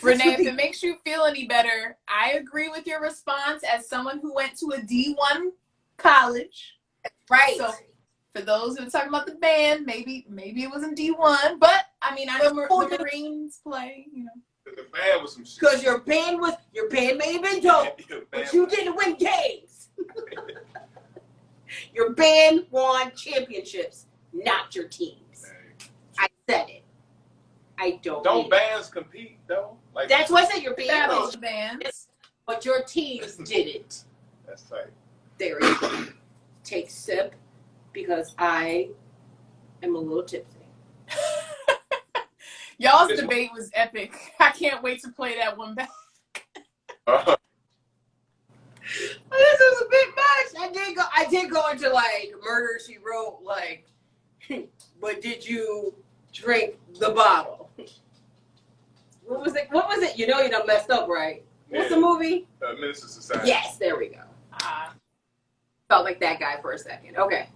Renee, if it makes you feel any better, I agree with your response as someone who went to a D1 college. Right. So For those who are talking about the band, maybe it was in D1, but I mean, I know the Marines play, you know. The band was some shit. Because your band may have been dope, but you didn't win games. Your band won championships, not your teams. I said it. I don't. Don't bands compete though? Like that's what I said. Your band was bands, but your teams didn't. That's right. There you go. Take a sip because I am a little tipsy. Y'all's debate was epic. I can't wait to play that one back. This is a bit much. I did go into like Murder She Wrote, like, but did you drink the bottle? What was it? You know you done messed up, right? What's the movie? Minister Society. Yes, there we go. Felt like that guy for a second. Okay.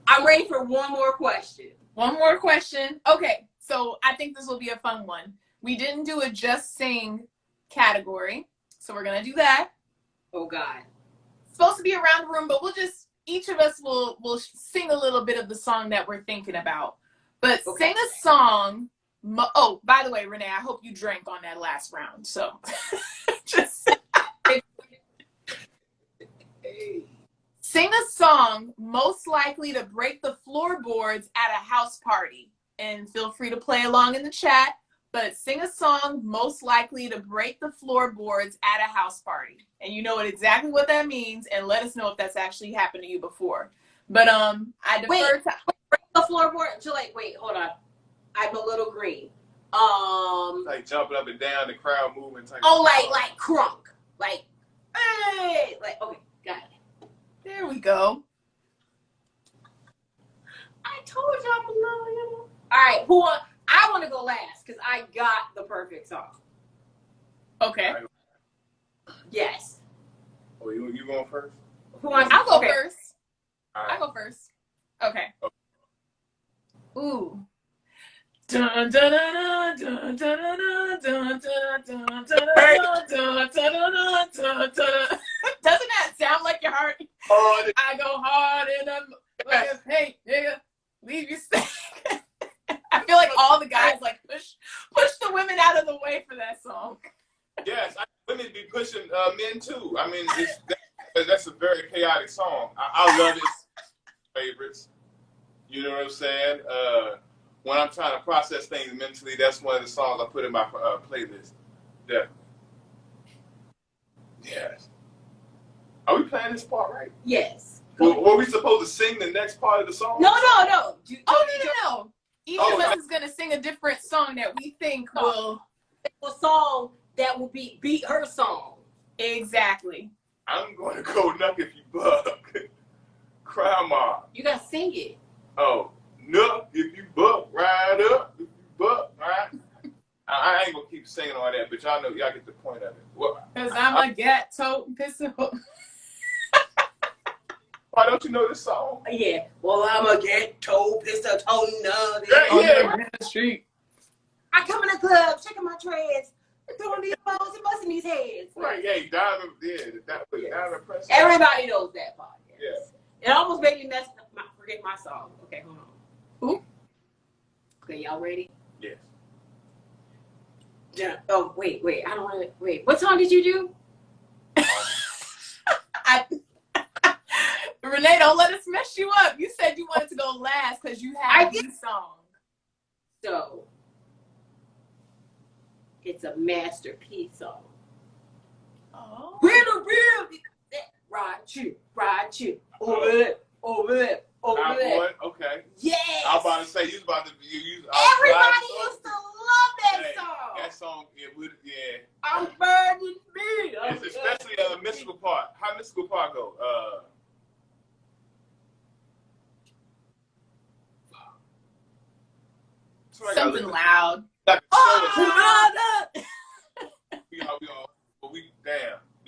I'm ready for one more question. One more question. Okay, so I think this will be a fun one. We didn't do a just sing category, so we're gonna do that. Oh God. It's supposed to be around the room, but each of us will sing a little bit of the song that we're thinking about. But sing a song. Oh, by the way, Renee, I hope you drank on that last round. So just sing a song most likely to break the floorboards at a house party. And feel free to play along in the chat. But sing a song most likely to break the floorboards at a house party. And you know exactly what that means. And let us know if that's actually happened to you before. But I defer to break the floorboard. Wait, hold on. I'm a little green. Like jumping up and down, the crowd moving type. Oh, like crunk. Like, hey, like, okay, got it. There we go. I told you I'm a little. All right, I want to go last because I got the perfect song. Okay. Yes. Oh, you going first? I'll go first. Right. I'll go first. Okay. Ooh. Doesn't that sound like your heart? Oh, I go hard in a hey nigga, leave you stay. I feel like all the guys like push the women out of the way for that song. Yes, women be pushing men too. I mean, that's a very chaotic song. I love it. Favorites. You know what I'm saying? When I'm trying to process things mentally, that's one of the songs I put in my playlist. Yeah. Yes. Are we playing this part right? Yes. Were we supposed to sing the next part of the song? No. No. Each of us is going to sing a different song that we think will... A song that will beat her song. Exactly. I'm going to go Nuck If You Buck. Cry Mob. You got to sing it. Oh. Nuck if you buck, ride up. If you buck, right? I ain't gonna keep singing all that, but y'all know y'all get the point of it. Because I'm a ghetto pistol. Why don't you know this song? Yeah. Well, I'm a ghetto pistol toner. Yeah. The street. I come in the club, checking my treads, throwing these balls and busting these heads. Right, Diamond, Diamond Press. Everybody knows that part. Yes. It almost made me forget my song. Okay, hold on. Who? Okay, y'all ready? Yes. Yeah. Oh, wait. I don't want to. Wait. What song did you do? Renee, don't let us mess you up. You said you wanted to go last because you had these songs. So, it's a masterpiece song. Oh. We're the real. Ride you. Over there. Okay. Yes. I was about to say, you was about to use. Everybody used to love that song. That song, yeah. I'm burning me. Especially Mystical Part. How Mystical Part go? Something loud. Damn.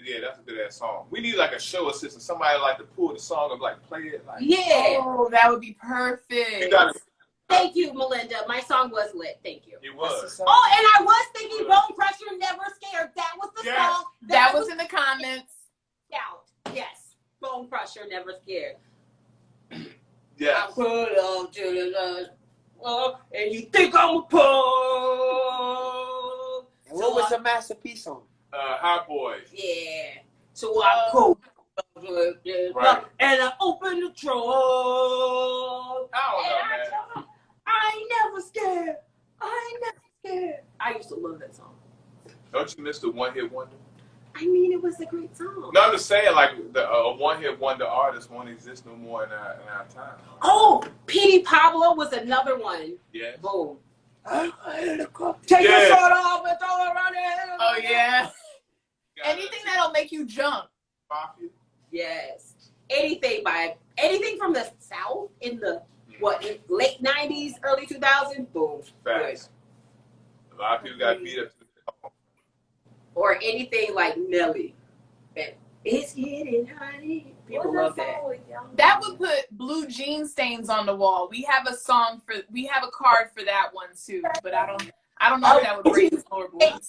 Yeah, that's a good ass song. We need like a show assistant, somebody like to pull the song and like play it. Like, yeah. Oh, that would be perfect. Thank you, Melinda. My song was lit. Thank you. It was. Oh, and I was thinking Bone Crusher, Never Scared. That was the song. That was in the comments. Out. Yes. Bone Crusher, Never Scared. Yes. I put up to the and you think I'm a punk. And what was the masterpiece on? Hot Boys. Yeah. So I go. Right. And I open the trunk. I don't know, man. I ain't never scared. I ain't never scared. I used to love that song. Don't you miss the one-hit wonder? I mean, it was a great song. No, I'm just saying, like, the one-hit wonder artist won't exist no more in our time. Oh, P.D. Pablo was another one. Yeah. Boom. Take your shirt off and throw it around there. Oh, yeah. Anything that'll make you jump. Mafia? Yes. Anything from the South in the late 90s, early 2000s, boom. Facts. A lot of people got beat up. Or anything like Nelly. It's getting honey. People love that. That would put blue jean stains on the wall. We have a card for that one too, but I don't know if that would break the floorboards.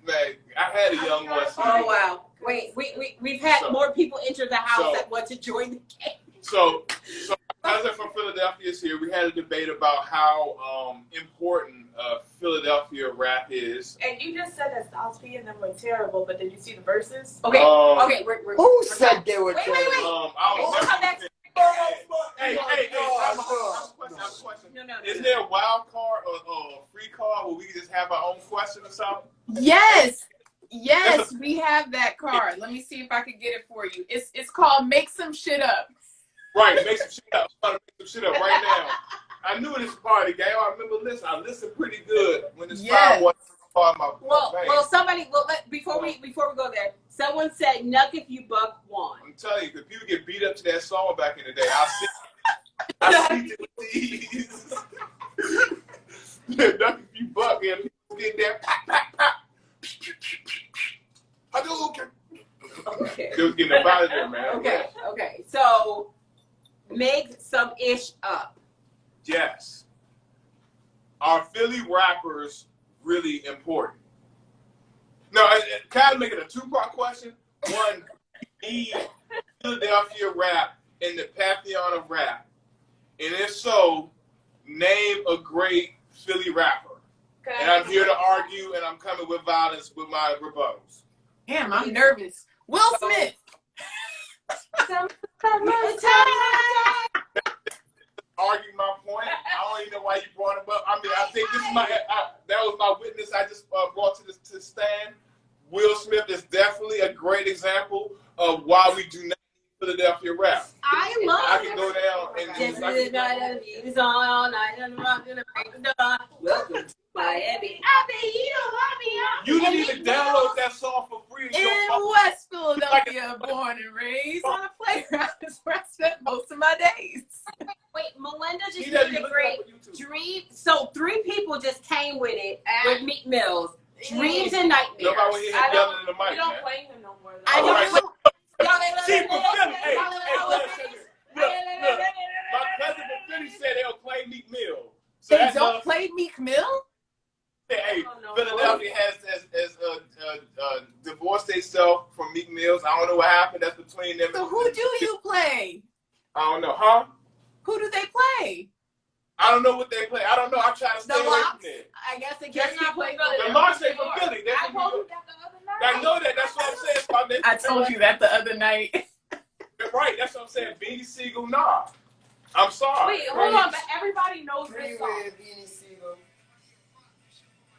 Man, I had a young one. Oh wow! Wait, we've had more people enter the house that want to join the game. So cousin from Philadelphia is here. We had a debate about how important Philadelphia rap is. And you just said that Styles P and them were terrible, but did you see the verses? Okay, Who said they were wait. terrible? We'll come back to Hey, I have a question. No. Is there a wild card or a free card where we can just have our own question or something? Yes, we have that card. Let me see if I can get it for you. It's called Make Some Shit Up. Right, make some shit up. I'm trying to make some shit up right now. I knew this party game. I remember listening. I listened pretty good when this fire was part of my before we go there, someone said "Nuck if you buck one." I'm telling you, if people get beat up to that song back in the day, I see it with these. Nuck if you buck, yeah, people get there, pop. Okay. They was getting up out of there, man. Okay. So make some ish up. Yes. Are Philly rappers really important? No, kind of make it a two-part question. One, need Philadelphia rap in the pantheon of rap? And if so, name a great Philly rapper. And I'm here to argue, and I'm coming with violence with my rebuttals. Damn, I'm nervous. Will Smith. Argue my point. I don't even know why you brought him up. I mean, I think this is that was my witness I just brought to the stand. Will Smith is definitely a great example of why we do not need Philadelphia rap. I can go down and welcome to Miami. You didn't even download that song for free. In West Philadelphia, born and raised on a playground is where I spent most of my days. Wait, Melinda just did a great dream. So 3 people just came with it with Meek Mills. Dreams and nightmares. Nobody was here yelling in the mic, We don't man. play him no more. I don't. She from Philly. Hey, look. My cousin from Philly said they'll play Meek Mill. So They don't play Meek Mill? Hey, Philadelphia has divorced themselves from Meek Mills. I don't know what happened. That's between them. So who do you play? I don't know, huh? Who do they play? I don't know what they play. I don't know. I'm trying to stay The away Locks? from it. I guess they just not playing. The Locks ain't from Philly. I told you that the other night. I know that. That's what I'm saying. I told you that the other night. Right. That's what I'm saying. Beanie Siegel, nah. I'm sorry. Wait, hold on. But everybody knows this song.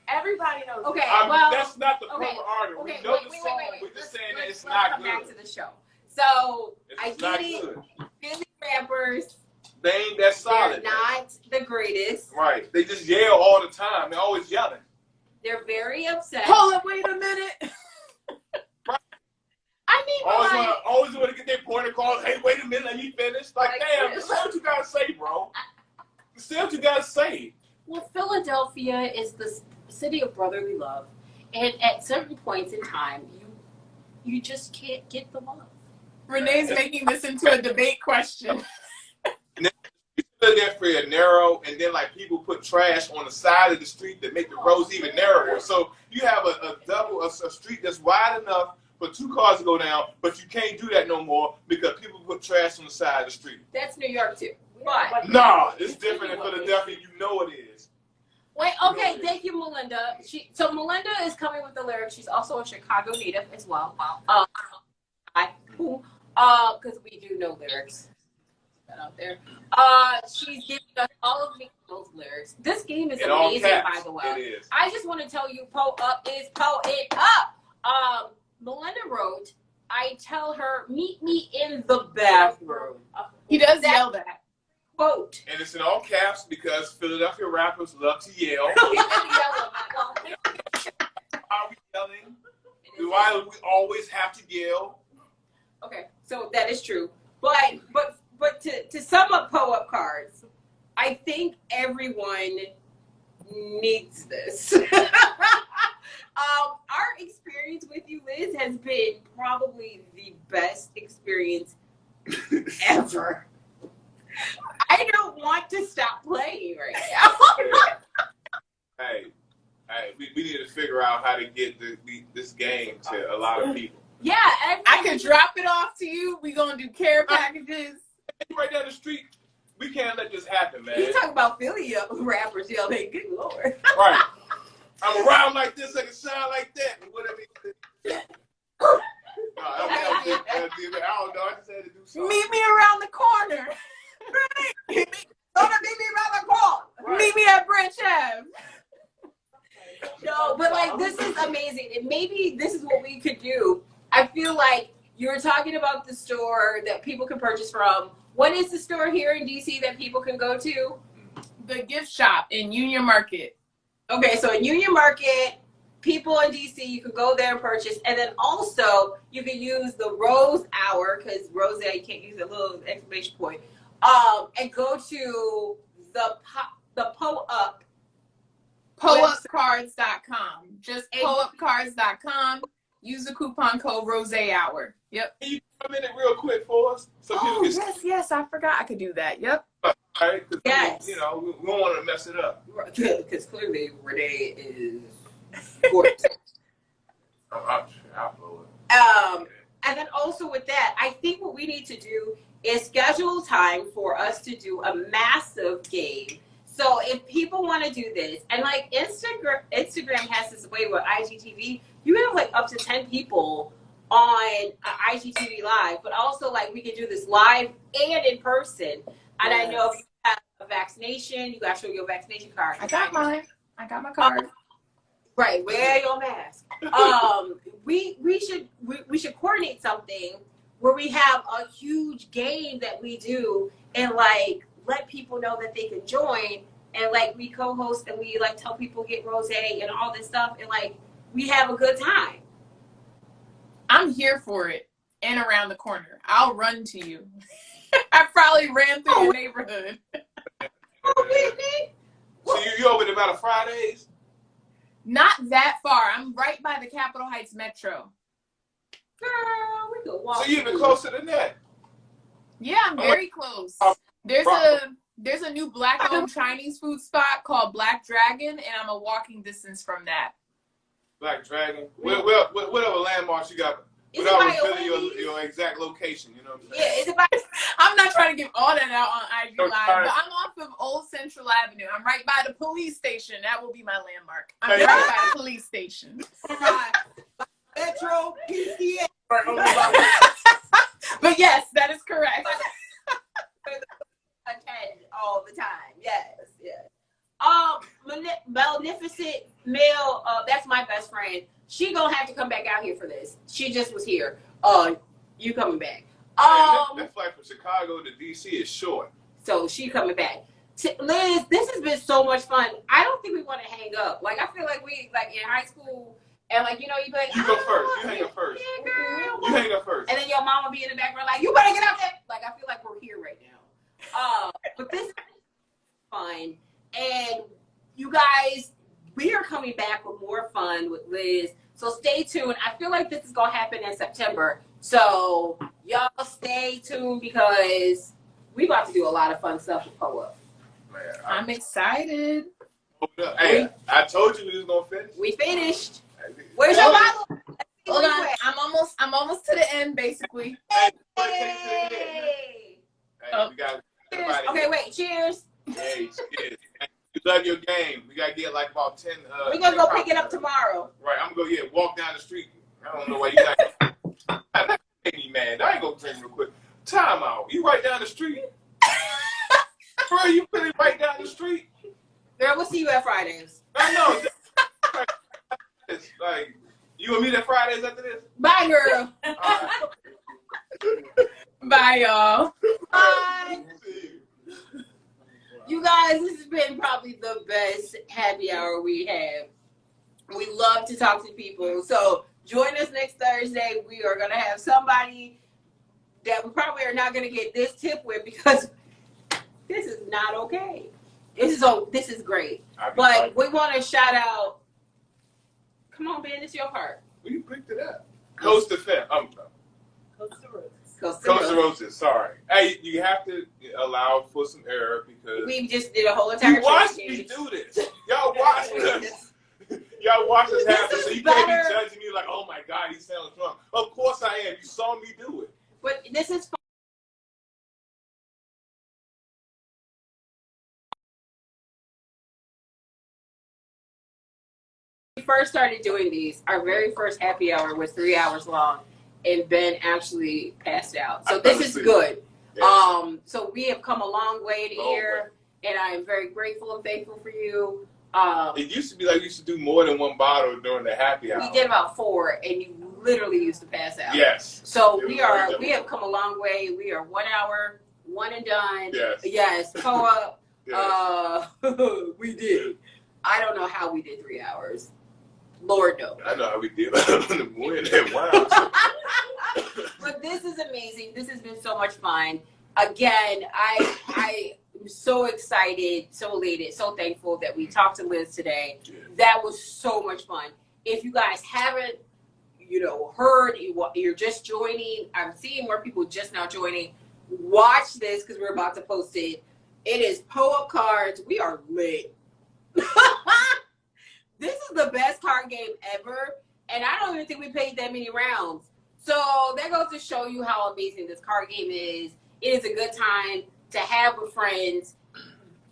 Everybody knows. Okay, that's not the proper order. We know the song. We're just saying that it's not good. Back to the show. So I It's get not it. good. Philly rappers, They ain't that solid. they're not the greatest. Right. They just yell all the time. They're always yelling. They're very upset. Hold up, wait a minute. Always want to get their point across. Hey, wait a minute, let me finish. Like damn, say what you gotta say, bro. Say what you gotta say. Well, Philadelphia is the city of brotherly love, and at certain points in time, you just can't get the love. Renee's making this into a debate question. Philadelphia narrow, and then like people put trash on the side of the street that make the roads even narrower. So you have a street that's wide enough for 2 cars to go down, but you can't do that no more because people put trash on the side of the street. That's New York too. But nah, it's different in Philadelphia. You know it is. Wait, okay, thank you, Melinda. So Melinda is coming with the lyrics. She's also a Chicago native as well. Because we do know lyrics. That out there. She's giving us all of those lyrics. This game is amazing, by the way. It is. I just want to tell you, Po Up is Po It Up. Melinda wrote, I tell her, meet me in the bathroom. He does yell that. Quote. And it's in all caps because Philadelphia rappers love to yell. Are we yelling? Why do we always have to yell? Okay, so that is true. But to sum up Po Up Cards, I think everyone needs this. Our experience with you, Liz, has been probably the best experience ever. I don't want to stop playing right now. Hey, we need to figure out how to get this game to a lot of people. Yeah, I can drop it off to you. We gonna do care packages. Right down the street. We can't let this happen, man. You talk about Philly rappers yelling, good Lord. Right. I'm around like this, I can sound like that. Whatever. I don't know. I just had to do something. Meet me around the corner. Right. Don't meet me around the corner. Right. Meet me at Branch Ave. No, but like this is amazing. And maybe this is what we could do. I feel like you were talking about the store that people can purchase from. What is the store here in DC that people can go to? The gift shop in Union Market. Okay, so in Union Market, people in DC, you can go there and purchase. And then also, you can use the Rose Hour, because Rose, you can't use a little exclamation point, and go to the Po Up. PoUpCards.com. Just PoUpCards.com. Use the coupon code Rosé Hour. Yep. Can you come in it real quick for us? So Yes, I forgot I could do that. Yep. Right? Yes. You know, we don't want to mess it up. Because clearly Renee is gorgeous. I'll blow it. And then also with that, I think what we need to do is schedule time for us to do a massive game. So if people want to do this, and like Instagram has this way with IGTV, you have like up to 10 people on IGTV Live, but also like we can do this live and in person. And I know if you have a vaccination, you got to show your vaccination card. I got mine. I got my card. Right, wear your mask. We should coordinate something where we have a huge game that we do and like let people know that they can join, and like we co-host and we like tell people get rosé and all this stuff, and like we have a good time. I'm here for it. And around the corner. I'll run to you. I probably ran through your neighborhood. So you over there by the Fridays? Not that far. I'm right by the Capitol Heights Metro. Girl, we could walk. So you're even closer than that? Yeah, I'm very close. There's a new black-owned Chinese food spot called Black Dragon, and I'm a walking distance from that. Black Dragon? Whatever landmarks you got. Without revealing your exact location, you know what I'm saying? Yeah, it's about. I'm not trying to give all that out on IG Live, but I'm off of Old Central Avenue. I'm right by the police station. That will be my landmark. I'm right by the police station. Metro PCA. But yes, that is correct. Attend all the time. Yes. Magnificent Male, that's my best friend. She gonna have to come back out here for this. She just was here. You coming back? That flight from Chicago to DC is short. So she coming back. Liz, this has been so much fun. I don't think we want to hang up. Like I feel like we like in high school and like you know you be like you go first. You hang up first. Yeah, girl. You hang up first. And then your mama be in the background like you better get out there. Like I feel like we're here right now. But this is fun, and you guys, we are coming back with more fun with Liz. So stay tuned. I feel like this is gonna happen in September. So y'all stay tuned because we about to do a lot of fun stuff with Po Up. Man, I'm excited. Hey, I told you we was gonna finish. We finished. Where's your bottle? Hold on. I'm almost to the end, basically. Hey. Hey, we got everybody. Okay, wait. Cheers. Hey, cheers. You love your game. We gotta get like about 10. We're gonna go pick it up tomorrow. Right, I'm gonna go walk down the street. I don't know why you got me, man. I ain't gonna drink real quick. Time out. You right down the street? Bro, you put it right down the street? Girl, we'll see you at Fridays. I know. It's like, you gonna meet at Fridays after this? Bye, girl. All right. Bye, y'all. Bye. You guys, this has been probably the best happy hour we have. We love to talk to people. So join us next Thursday. We are going to have somebody that we probably are not going to get this tip with because this is not okay. This is great. But we want to shout out. Come on, Ben, it's your part. We picked it up. Coast to Fem. Coast to Roses. Coast to Roses. Sorry. Hey, you have to allow for some error because we just did a whole entire. You watched me do this. Y'all watched this. Y'all watched this happen, so you can't be judging me like, oh my God, he sounds drunk. Of course I am. You saw me do it. But this is fun. We first started doing these. Our very first happy hour was 3 hours long, and Ben actually passed out. So this is good. Yes. So we have come a long way in a year, and I am very grateful and thankful for you. It used to be like we used to do more than one bottle during the happy hour. We did about 4, and you literally used to pass out. Yes. So we have come a long way. We are 1 hour, one and done. Yes. Yes. Co-op. Yes. We did. I don't know how we did 3 hours. Lord knows. I know how we did it. Wow. But this is amazing. This has been so much fun. Again, I am so excited, so elated, so thankful that we talked to Lizz today. Yeah. That was so much fun. If you guys haven't, heard, you're just joining. I'm seeing more people just now joining. Watch this because we're about to post it. It is Up Cards. We are lit. This is the best card game ever, and I don't even think we played that many rounds. So that goes to show you how amazing this card game is. It is a good time to have with friends.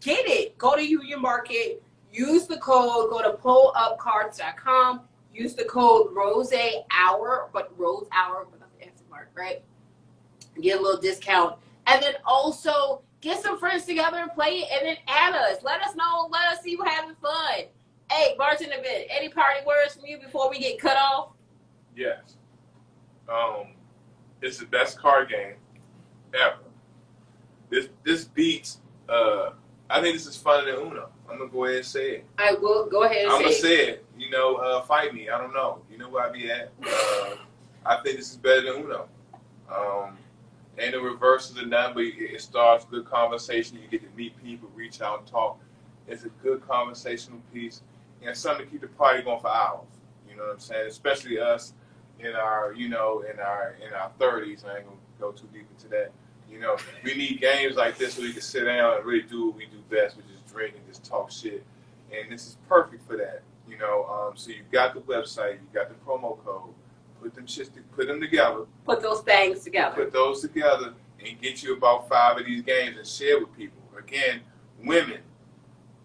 Get it. Go to Union Market. Use the code. Go to pullupcards.com. Use the code ROSÉHOUR, but Rose Hour without the extra mark, right? Get a little discount. And then also get some friends together and play it, and then add us. Let us know. Let us see you having fun. Hey, Bartender Ben, any party words from you before we get cut off? Yes. It's the best card game ever. This beats. I think this is funner than Uno. I'm gonna go ahead and say it. I will go ahead and I'm gonna say it. Fight me. I don't know. You know where I be at. I think this is better than Uno. And the reverse of the none, but it starts good conversation. You get to meet people, reach out and talk. It's a good conversational piece. And something to keep the party going for hours. You know what I'm saying? Especially us in our 30s. I ain't gonna go too deep into that. We need games like this where we can sit down and really do what we do best, which is drink and just talk shit. And this is perfect for that. So you got the website, you got the promo code. Put them together. Put those things together. Put those together and get you about 5 of these games and share with people. Again, women,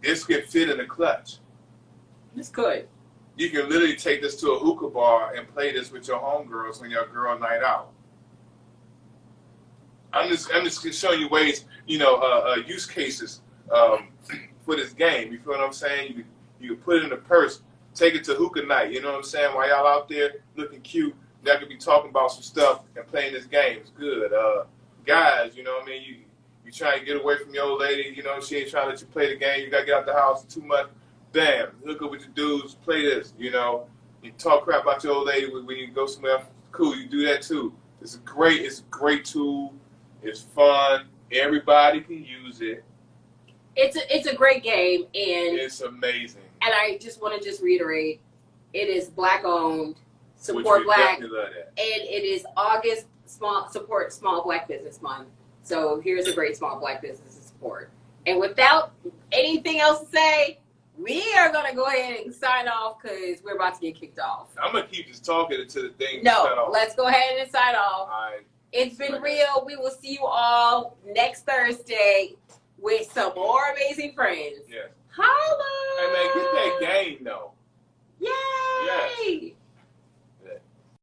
this can fit in a clutch. It's good. You can literally take this to a hookah bar and play this with your homegirls on your girl night out. I'm just showing you ways, use cases for this game. You feel what I'm saying? You can put it in a purse, take it to hookah night. You know what I'm saying? While y'all out there looking cute, y'all could be talking about some stuff and playing this game. It's good. Guys, you know what I mean? You trying to get away from your old lady. She ain't trying to let you play the game. You got to get out the house too much. Bam, hook up with your dudes, play this, You talk crap about your old lady when you go somewhere. Cool, you do that too. It's a great tool. It's fun. Everybody can use it. It's a great game, and it's amazing. And I just want to reiterate, it is Black owned, support Black, and it is August support Small Black Business Month. So here's a great small Black business to support. And without anything else to say, we are gonna go ahead and sign off because we're about to get kicked off. I'm gonna keep just talking until the thing shut No, off. let's go ahead and sign off. All right. It's been real. We will see you all next Thursday with some more amazing friends. Yes. Holla! Hey man, get that game though.